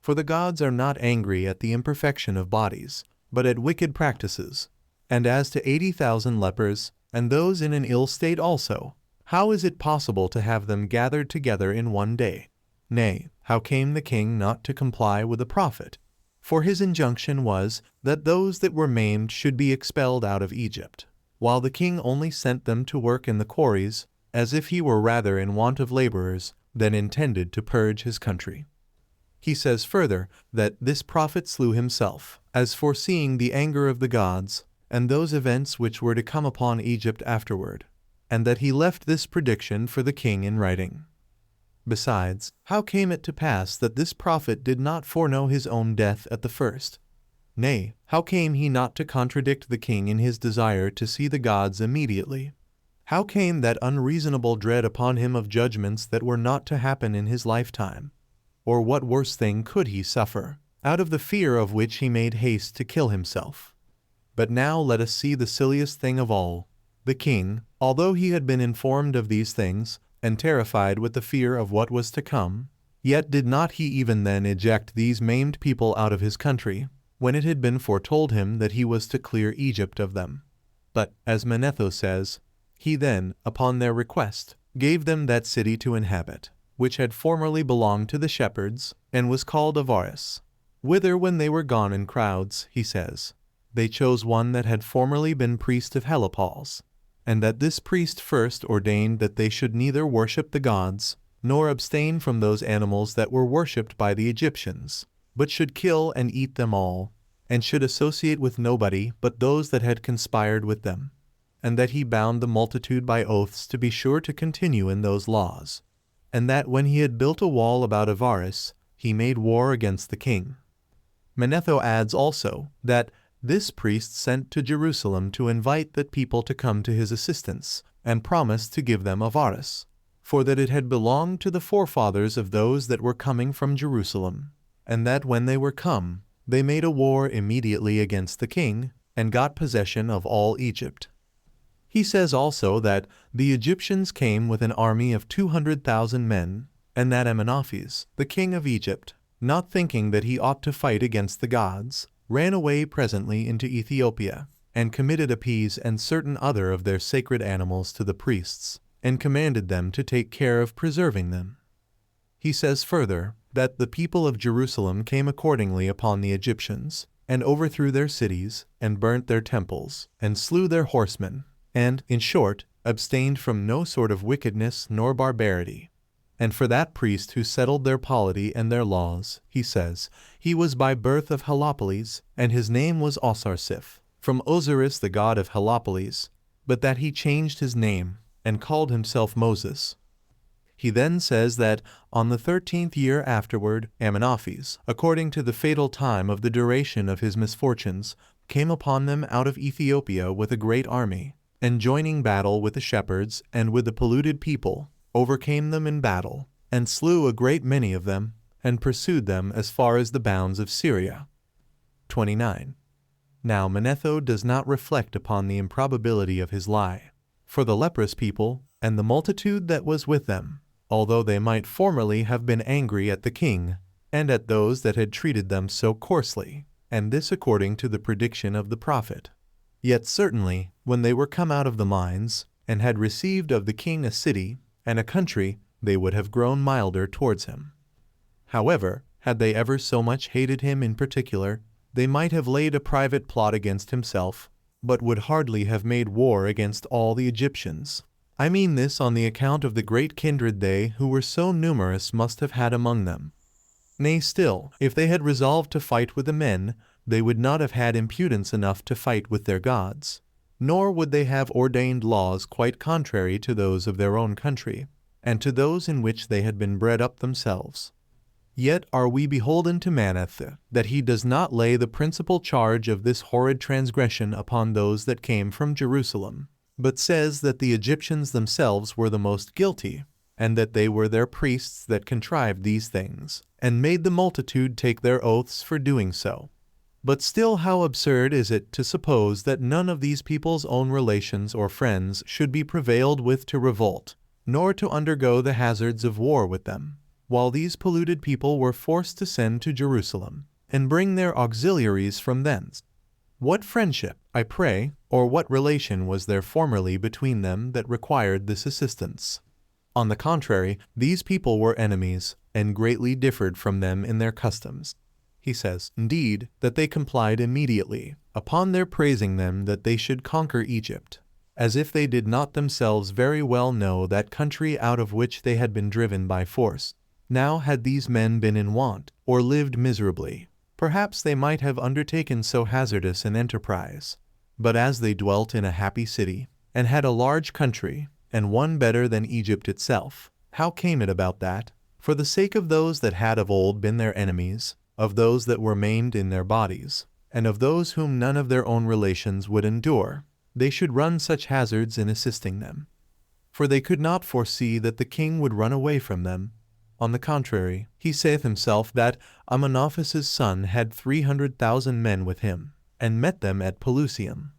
For the gods are not angry at the imperfection of bodies, but at wicked practices. And as to 80,000 lepers, and those in an ill state also, how is it possible to have them gathered together in one day? Nay, how came the king not to comply with the prophet? For his injunction was, that those that were maimed should be expelled out of Egypt, while the king only sent them to work in the quarries, as if he were rather in want of laborers than intended to purge his country. He says further, that this prophet slew himself, as foreseeing the anger of the gods, and those events which were to come upon Egypt afterward, and that he left this prediction for the king in writing. Besides, how came it to pass that this prophet did not foreknow his own death at the first? Nay, how came he not to contradict the king in his desire to see the gods immediately? How came that unreasonable dread upon him of judgments that were not to happen in his lifetime? Or what worse thing could he suffer, out of the fear of which he made haste to kill himself? But now let us see the silliest thing of all. The king, although he had been informed of these things, and terrified with the fear of what was to come, yet did not he even then eject these maimed people out of his country, when it had been foretold him that he was to clear Egypt of them. But, as Manetho says, he then, upon their request, gave them that city to inhabit, which had formerly belonged to the shepherds, and was called Avaris, whither when they were gone in crowds, he says, they chose one that had formerly been priest of Helipals, and that this priest first ordained that they should neither worship the gods, nor abstain from those animals that were worshipped by the Egyptians, but should kill and eat them all, and should associate with nobody but those that had conspired with them, and that he bound the multitude by oaths to be sure to continue in those laws, and that when he had built a wall about Avaris, he made war against the king. Manetho adds also that this priest sent to Jerusalem to invite that people to come to his assistance, and promised to give them Avaris, for that it had belonged to the forefathers of those that were coming from Jerusalem, and that when they were come, they made a war immediately against the king, and got possession of all Egypt. He says also that the Egyptians came with an army of 200,000 men, and that Amenophes, the king of Egypt, not thinking that he ought to fight against the gods, ran away presently into Ethiopia, and committed Apis and certain other of their sacred animals to the priests, and commanded them to take care of preserving them. He says further, that the people of Jerusalem came accordingly upon the Egyptians, and overthrew their cities, and burnt their temples, and slew their horsemen, and, in short, abstained from no sort of wickedness nor barbarity. And for that priest who settled their polity and their laws, he says, he was by birth of Helopolis, and his name was Osarsiph, from Osiris the god of Helopolis, but that he changed his name, and called himself Moses. He then says that, on the 13th year afterward, Amenophes, according to the fatal time of the duration of his misfortunes, came upon them out of Ethiopia with a great army, and joining battle with the shepherds and with the polluted people, overcame them in battle, and slew a great many of them, and pursued them as far as the bounds of Syria. 29. Now Manetho does not reflect upon the improbability of his lie, for the leprous people, and the multitude that was with them, although they might formerly have been angry at the king, and at those that had treated them so coarsely, and this according to the prediction of the prophet, yet certainly, when they were come out of the mines, and had received of the king a city, and a country, they would have grown milder towards him. However, had they ever so much hated him in particular, they might have laid a private plot against himself, but would hardly have made war against all the Egyptians. I mean this on the account of the great kindred they who were so numerous must have had among them. Nay still, if they had resolved to fight with the men, they would not have had impudence enough to fight with their gods, nor would they have ordained laws quite contrary to those of their own country, and to those in which they had been bred up themselves. Yet are we beholden to Manetho, that he does not lay the principal charge of this horrid transgression upon those that came from Jerusalem, but says that the Egyptians themselves were the most guilty, and that they were their priests that contrived these things, and made the multitude take their oaths for doing so. But still, how absurd is it to suppose that none of these people's own relations or friends should be prevailed with to revolt, nor to undergo the hazards of war with them, while these polluted people were forced to send to Jerusalem, and bring their auxiliaries from thence. What friendship, I pray, or what relation was there formerly between them that required this assistance? On the contrary, these people were enemies, and greatly differed from them in their customs. He says, indeed, that they complied immediately, upon their praising them that they should conquer Egypt, as if they did not themselves very well know that country out of which they had been driven by force. Now had these men been in want, or lived miserably, perhaps they might have undertaken so hazardous an enterprise. But as they dwelt in a happy city, and had a large country, and one better than Egypt itself, how came it about that, for the sake of those that had of old been their enemies, of those that were maimed in their bodies, and of those whom none of their own relations would endure, they should run such hazards in assisting them? For they could not foresee that the king would run away from them. On the contrary, he saith himself that Amenophis' son had 300,000 men with him, and met them at Pelusium.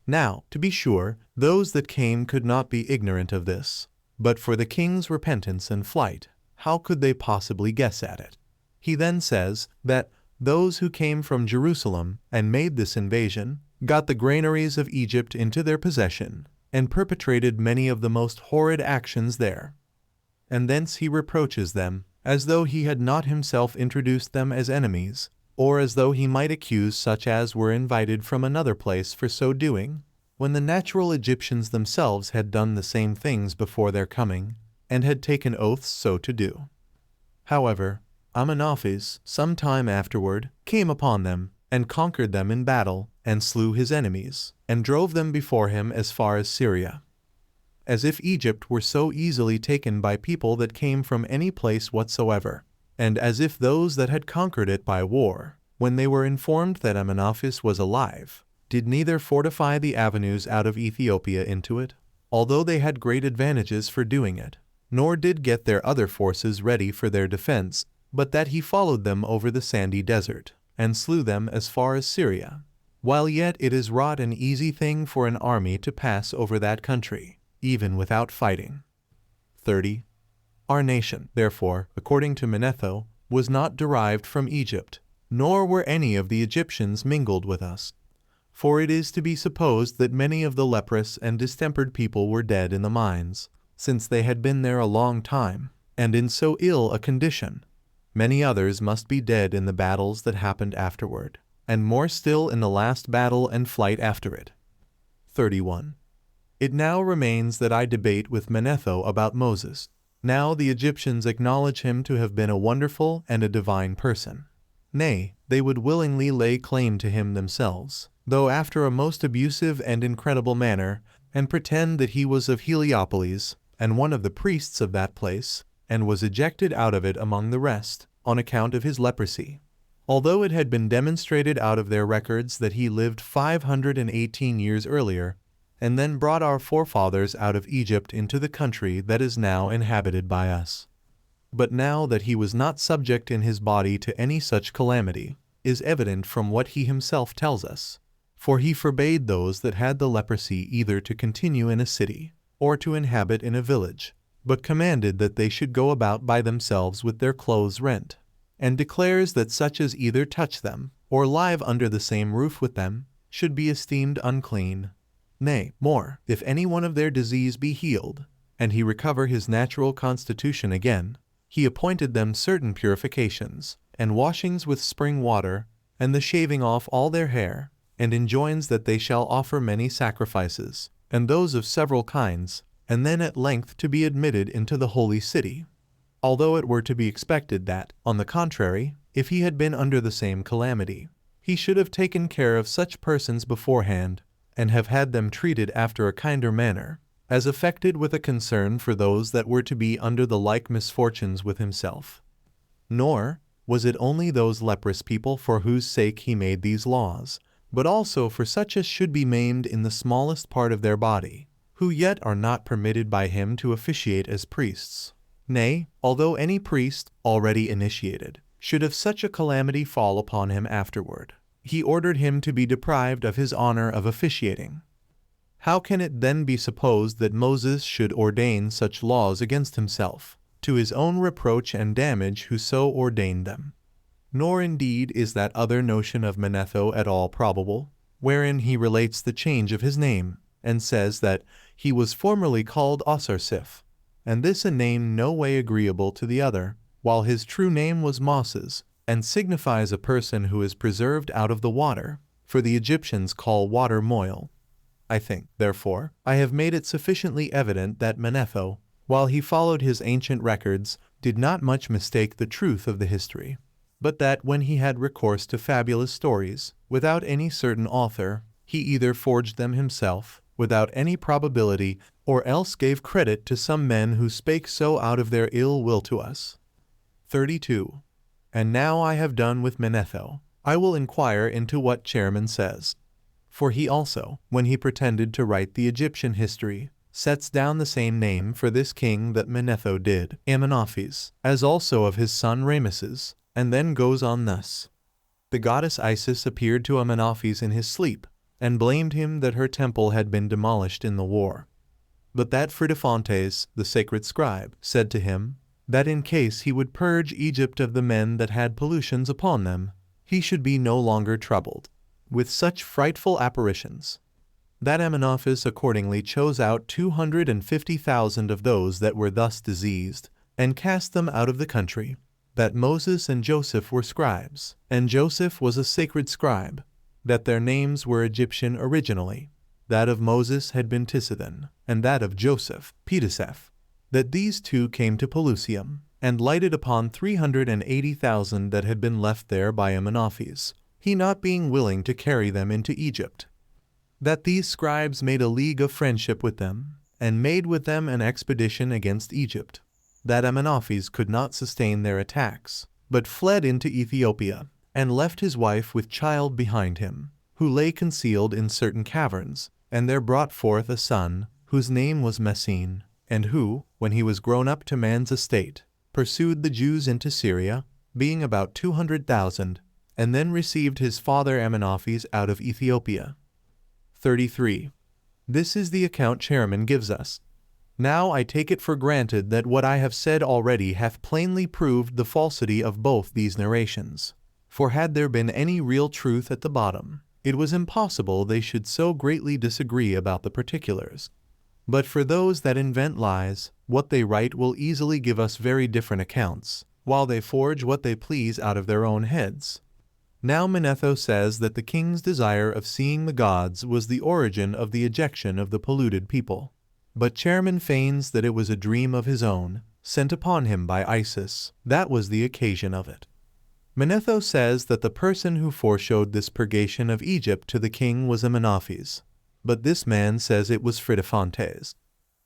Now, to be sure, those that came could not be ignorant of this, but for the king's repentance and flight, how could they possibly guess at it? He then says that those who came from Jerusalem and made this invasion got the granaries of Egypt into their possession, and perpetrated many of the most horrid actions there. And thence he reproaches them, as though he had not himself introduced them as enemies, or as though he might accuse such as were invited from another place for so doing, when the natural Egyptians themselves had done the same things before their coming, and had taken oaths so to do. However, Amenophis, some time afterward, came upon them, and conquered them in battle, and slew his enemies, and drove them before him as far as Syria. As if Egypt were so easily taken by people that came from any place whatsoever, and as if those that had conquered it by war, when they were informed that Amenophis was alive, did neither fortify the avenues out of Ethiopia into it, although they had great advantages for doing it, nor did get their other forces ready for their defense, but that he followed them over the sandy desert, and slew them as far as Syria, while yet it is wrought an easy thing for an army to pass over that country, even without fighting. 30. Our nation, therefore, according to Manetho, was not derived from Egypt, nor were any of the Egyptians mingled with us. For it is to be supposed that many of the leprous and distempered people were dead in the mines, since they had been there a long time, and in so ill a condition. Many others must be dead in the battles that happened afterward, and more still in the last battle and flight after it. 31. It now remains that I debate with Manetho about Moses. Now the Egyptians acknowledge him to have been a wonderful and a divine person. Nay, they would willingly lay claim to him themselves, though after a most abusive and incredible manner, and pretend that he was of Heliopolis, and one of the priests of that place, and was ejected out of it among the rest, on account of his leprosy. Although it had been demonstrated out of their records that he lived 518 years earlier, and then brought our forefathers out of Egypt into the country that is now inhabited by us. But now that he was not subject in his body to any such calamity, is evident from what he himself tells us. For he forbade those that had the leprosy either to continue in a city, or to inhabit in a village, but commanded that they should go about by themselves with their clothes rent, and declares that such as either touch them, or live under the same roof with them, should be esteemed unclean. Nay, more, if any one of their disease be healed, and he recover his natural constitution again, he appointed them certain purifications, and washings with spring water, and the shaving off all their hair, and enjoins that they shall offer many sacrifices, and those of several kinds, and then at length to be admitted into the holy city. Although it were to be expected that, on the contrary, if he had been under the same calamity, he should have taken care of such persons beforehand, and have had them treated after a kinder manner, as affected with a concern for those that were to be under the like misfortunes with himself. Nor was it only those leprous people for whose sake he made these laws, but also for such as should be maimed in the smallest part of their body, who yet are not permitted by him to officiate as priests. Nay, although any priest, already initiated, should have such a calamity fall upon him afterward, he ordered him to be deprived of his honor of officiating. How can it then be supposed that Moses should ordain such laws against himself, to his own reproach and damage who so ordained them? Nor indeed is that other notion of Manetho at all probable, wherein he relates the change of his name, and says that he was formerly called Osarsiph, and this a name no way agreeable to the other, while his true name was Moses, and signifies a person who is preserved out of the water, for the Egyptians call water moil. I think, therefore, I have made it sufficiently evident that Manetho, while he followed his ancient records, did not much mistake the truth of the history, but that when he had recourse to fabulous stories, without any certain author, he either forged them himself, without any probability, or else gave credit to some men who spake so out of their ill will to us. 32. And now I have done with Manetho, I will inquire into what Chairman says. For he also, when he pretended to write the Egyptian history, sets down the same name for this king that Manetho did, Amenophis, as also of his son Rameses, and then goes on thus. The goddess Isis appeared to Amenophis in his sleep, and blamed him that her temple had been demolished in the war. But that Phridiphontes, the sacred scribe, said to him, that in case he would purge Egypt of the men that had pollutions upon them, he should be no longer troubled with such frightful apparitions. That Amenophis accordingly chose out 250,000 of those that were thus diseased, and cast them out of the country. That Moses and Joseph were scribes, and Joseph was a sacred scribe, that their names were Egyptian originally, that of Moses had been Tisithan, and that of Joseph, Pediseph, that these two came to Pelusium, and lighted upon 380,000 that had been left there by Amenophis, he not being willing to carry them into Egypt. That these scribes made a league of friendship with them, and made with them an expedition against Egypt, that Amenophis could not sustain their attacks, but fled into Ethiopia, and left his wife with child behind him, who lay concealed in certain caverns, and there brought forth a son, whose name was Messene, and who, when he was grown up to man's estate, pursued the Jews into Syria, being about 200,000, and then received his father Amenophis out of Ethiopia. 33. This is the account Chairman gives us. Now I take it for granted that what I have said already hath plainly proved the falsity of both these narrations. For had there been any real truth at the bottom, it was impossible they should so greatly disagree about the particulars. But for those that invent lies, what they write will easily give us very different accounts, while they forge what they please out of their own heads. Now Manetho says that the king's desire of seeing the gods was the origin of the ejection of the polluted people. But Chairman feigns that it was a dream of his own, sent upon him by Isis, that was the occasion of it. Manetho says that the person who foreshowed this purgation of Egypt to the king was Amenophis, but this man says it was Phridiphontes.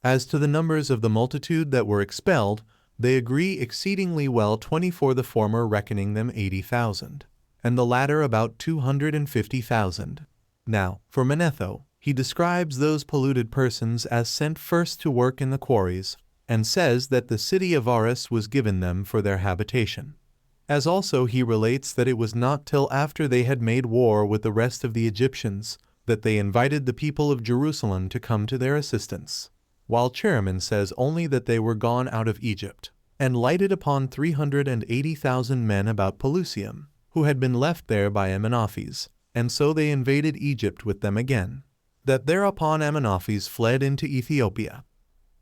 As to the numbers of the multitude that were expelled, they agree exceedingly well 24, the former reckoning them 80,000, and the latter about 250,000. Now, for Manetho, he describes those polluted persons as sent first to work in the quarries, and says that the city of Aris was given them for their habitation. As also he relates that it was not till after they had made war with the rest of the Egyptians that they invited the people of Jerusalem to come to their assistance, while Chairman says only that they were gone out of Egypt, and lighted upon 380,000 men about Pelusium, who had been left there by Amenophis, and so they invaded Egypt with them again. That thereupon Amenophis fled into Ethiopia.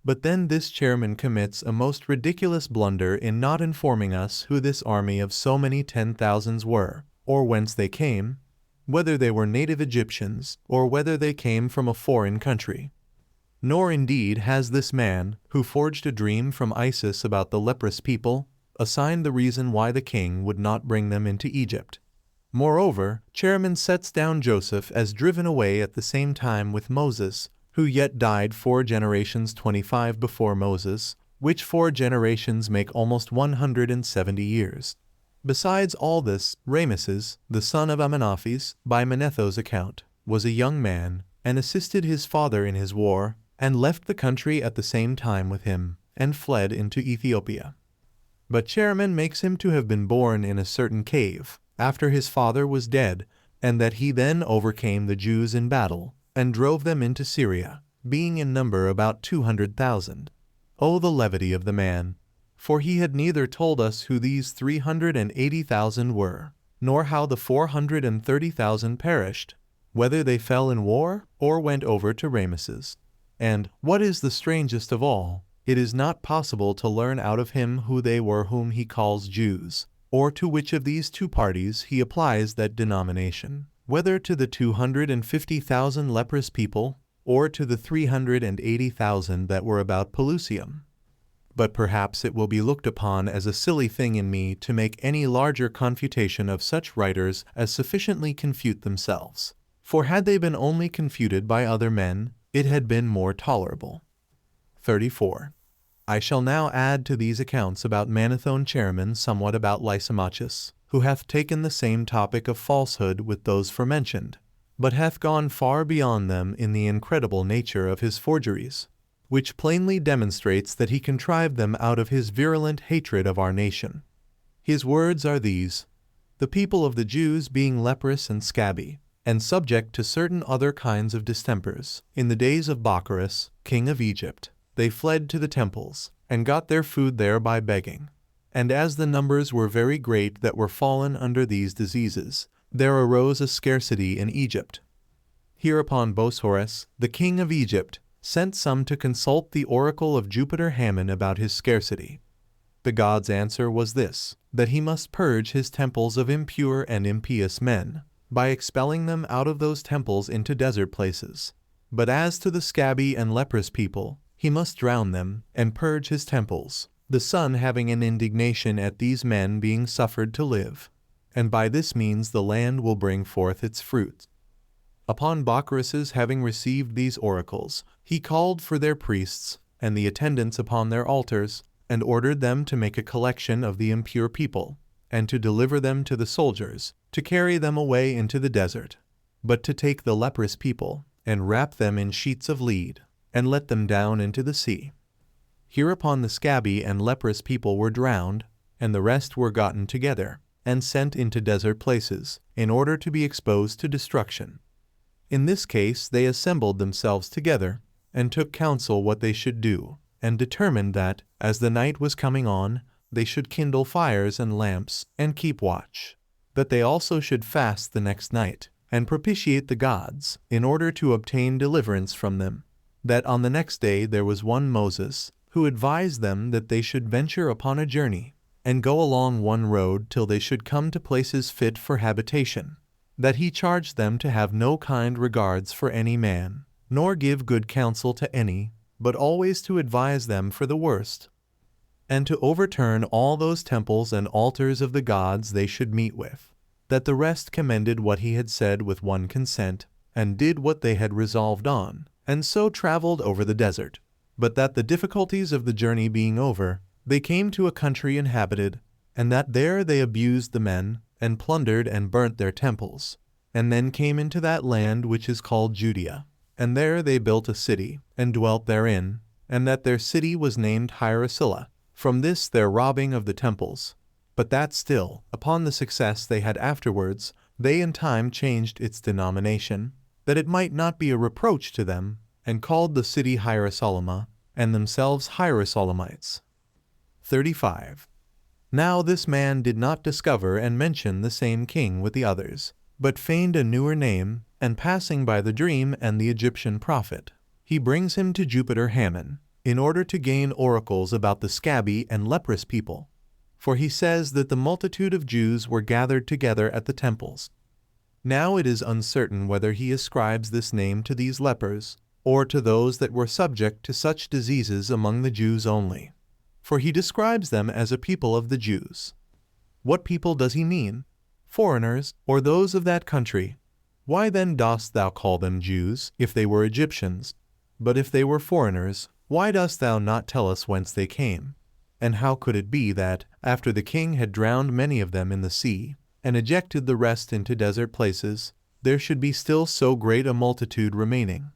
But then this Chairman commits a most ridiculous blunder in not informing us who this army of so many 10,000s were, or whence they came, whether they were native Egyptians, or whether they came from a foreign country. Nor indeed has this man, who forged a dream from Isis about the leprous people, assigned the reason why the king would not bring them into Egypt. Moreover, Chairman sets down Joseph as driven away at the same time with Moses, who yet died 4 generations 25 before Moses, which 4 generations make almost 170 years. Besides all this, Rameses, the son of Amenophis, by Manetho's account, was a young man, and assisted his father in his war, and left the country at the same time with him, and fled into Ethiopia. But Chaeremon makes him to have been born in a certain cave, after his father was dead, and that he then overcame the Jews in battle, and drove them into Syria, being in number about 200,000. O the levity of the man! For he had neither told us who these 380,000 were, nor how the 430,000 perished, whether they fell in war, or went over to Ramesses. And, what is the strangest of all, it is not possible to learn out of him who they were whom he calls Jews, or to which of these two parties he applies that denomination, whether to the 250,000 leprous people, or to the 380,000 that were about Pelusium. But perhaps it will be looked upon as a silly thing in me to make any larger confutation of such writers as sufficiently confute themselves. For had they been only confuted by other men, it had been more tolerable. 34. I shall now add to these accounts about Manethone Chaeremon somewhat about Lysimachus, who hath taken the same topic of falsehood with those forementioned, but hath gone far beyond them in the incredible nature of his forgeries, which plainly demonstrates that he contrived them out of his virulent hatred of our nation. His words are these: the people of the Jews being leprous and scabby, and subject to certain other kinds of distempers, in the days of Bacchus, king of Egypt, they fled to the temples, and got their food there by begging. And as the numbers were very great that were fallen under these diseases, there arose a scarcity in Egypt. Hereupon Bosphorus, the king of Egypt, sent some to consult the oracle of Jupiter Hammon about his scarcity. The god's answer was this, that he must purge his temples of impure and impious men, by expelling them out of those temples into desert places. But as to the scabby and leprous people, he must drown them, and purge his temples, the sun having an indignation at these men being suffered to live. And by this means the land will bring forth its fruit. Upon Bacchus's having received these oracles, he called for their priests, and the attendants upon their altars, and ordered them to make a collection of the impure people, and to deliver them to the soldiers, to carry them away into the desert, but to take the leprous people, and wrap them in sheets of lead, and let them down into the sea. Hereupon the scabby and leprous people were drowned, and the rest were gotten together, and sent into desert places, in order to be exposed to destruction. In this case they assembled themselves together, and took counsel what they should do, and determined that, as the night was coming on, they should kindle fires and lamps, and keep watch, that they also should fast the next night, and propitiate the gods, in order to obtain deliverance from them. That on the next day there was one Moses, who advised them that they should venture upon a journey, and go along one road till they should come to places fit for habitation, that he charged them to have no kind regards for any man, nor give good counsel to any, but always to advise them for the worst, and to overturn all those temples and altars of the gods they should meet with, that the rest commended what he had said with one consent, and did what they had resolved on, and so traveled over the desert. But that the difficulties of the journey being over, they came to a country inhabited, and that there they abused the men, and plundered and burnt their temples, and then came into that land which is called Judea, and there they built a city, and dwelt therein, and that their city was named Hierosilla, from this their robbing of the temples. But that still, upon the success they had afterwards, they in time changed its denomination, that it might not be a reproach to them, and called the city Hierosolima, and themselves Hierosolimites. 35. Now this man did not discover and mention the same king with the others, but feigned a newer name, and passing by the dream and the Egyptian prophet, he brings him to Jupiter Hammon, in order to gain oracles about the scabby and leprous people. For he says that the multitude of Jews were gathered together at the temples. Now it is uncertain whether he ascribes this name to these lepers, or to those that were subject to such diseases among the Jews only. For he describes them as a people of the Jews. What people does he mean? Foreigners, or those of that country? Why then dost thou call them Jews, if they were Egyptians? But if they were foreigners, why dost thou not tell us whence they came? And how could it be that, after the king had drowned many of them in the sea, and ejected the rest into desert places, there should be still so great a multitude remaining?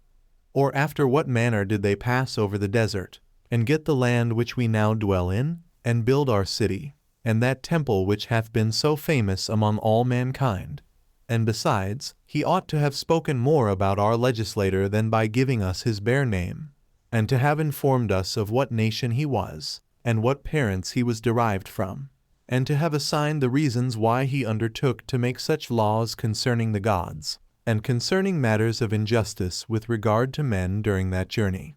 Or after what manner did they pass over the desert, and get the land which we now dwell in, and build our city, and that temple which hath been so famous among all mankind? And besides, he ought to have spoken more about our legislator than by giving us his bare name, and to have informed us of what nation he was, and what parents he was derived from, and to have assigned the reasons why he undertook to make such laws concerning the gods, and concerning matters of injustice with regard to men during that journey.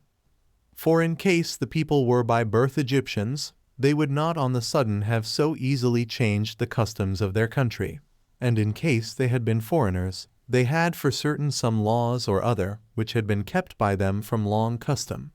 For in case the people were by birth Egyptians, they would not on the sudden have so easily changed the customs of their country. And in case they had been foreigners, they had for certain some laws or other which had been kept by them from long custom.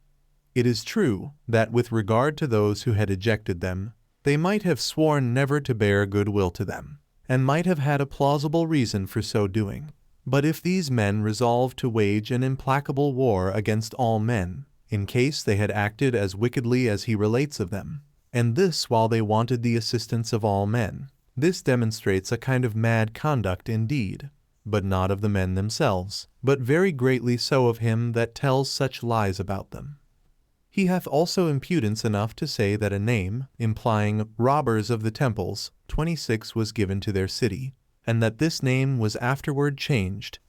It is true that with regard to those who had ejected them, they might have sworn never to bear good will to them, and might have had a plausible reason for so doing. But if these men resolved to wage an implacable war against all men, in case they had acted as wickedly as he relates of them, and this while they wanted the assistance of all men, this demonstrates a kind of mad conduct indeed, but not of the men themselves, but very greatly so of him that tells such lies about them. He hath also impudence enough to say that a name, implying robbers of the temples, 26 was given to their city, and that this name was afterward changed,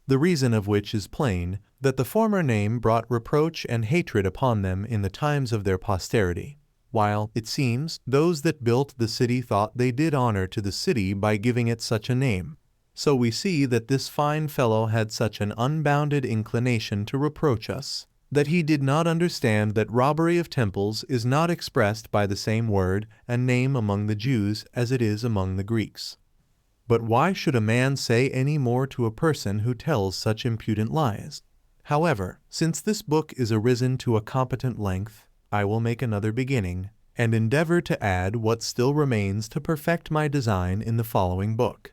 the reason of which is plain, that the former name brought reproach and hatred upon them in the times of their posterity, while, it seems, those that built the city thought they did honor to the city by giving it such a name. So we see that this fine fellow had such an unbounded inclination to reproach us, that he did not understand that robbery of temples is not expressed by the same word and name among the Jews as it is among the Greeks. But why should a man say any more to a person who tells such impudent lies? However, since this book is arisen to a competent length, I will make another beginning, and endeavor to add what still remains to perfect my design in the following book.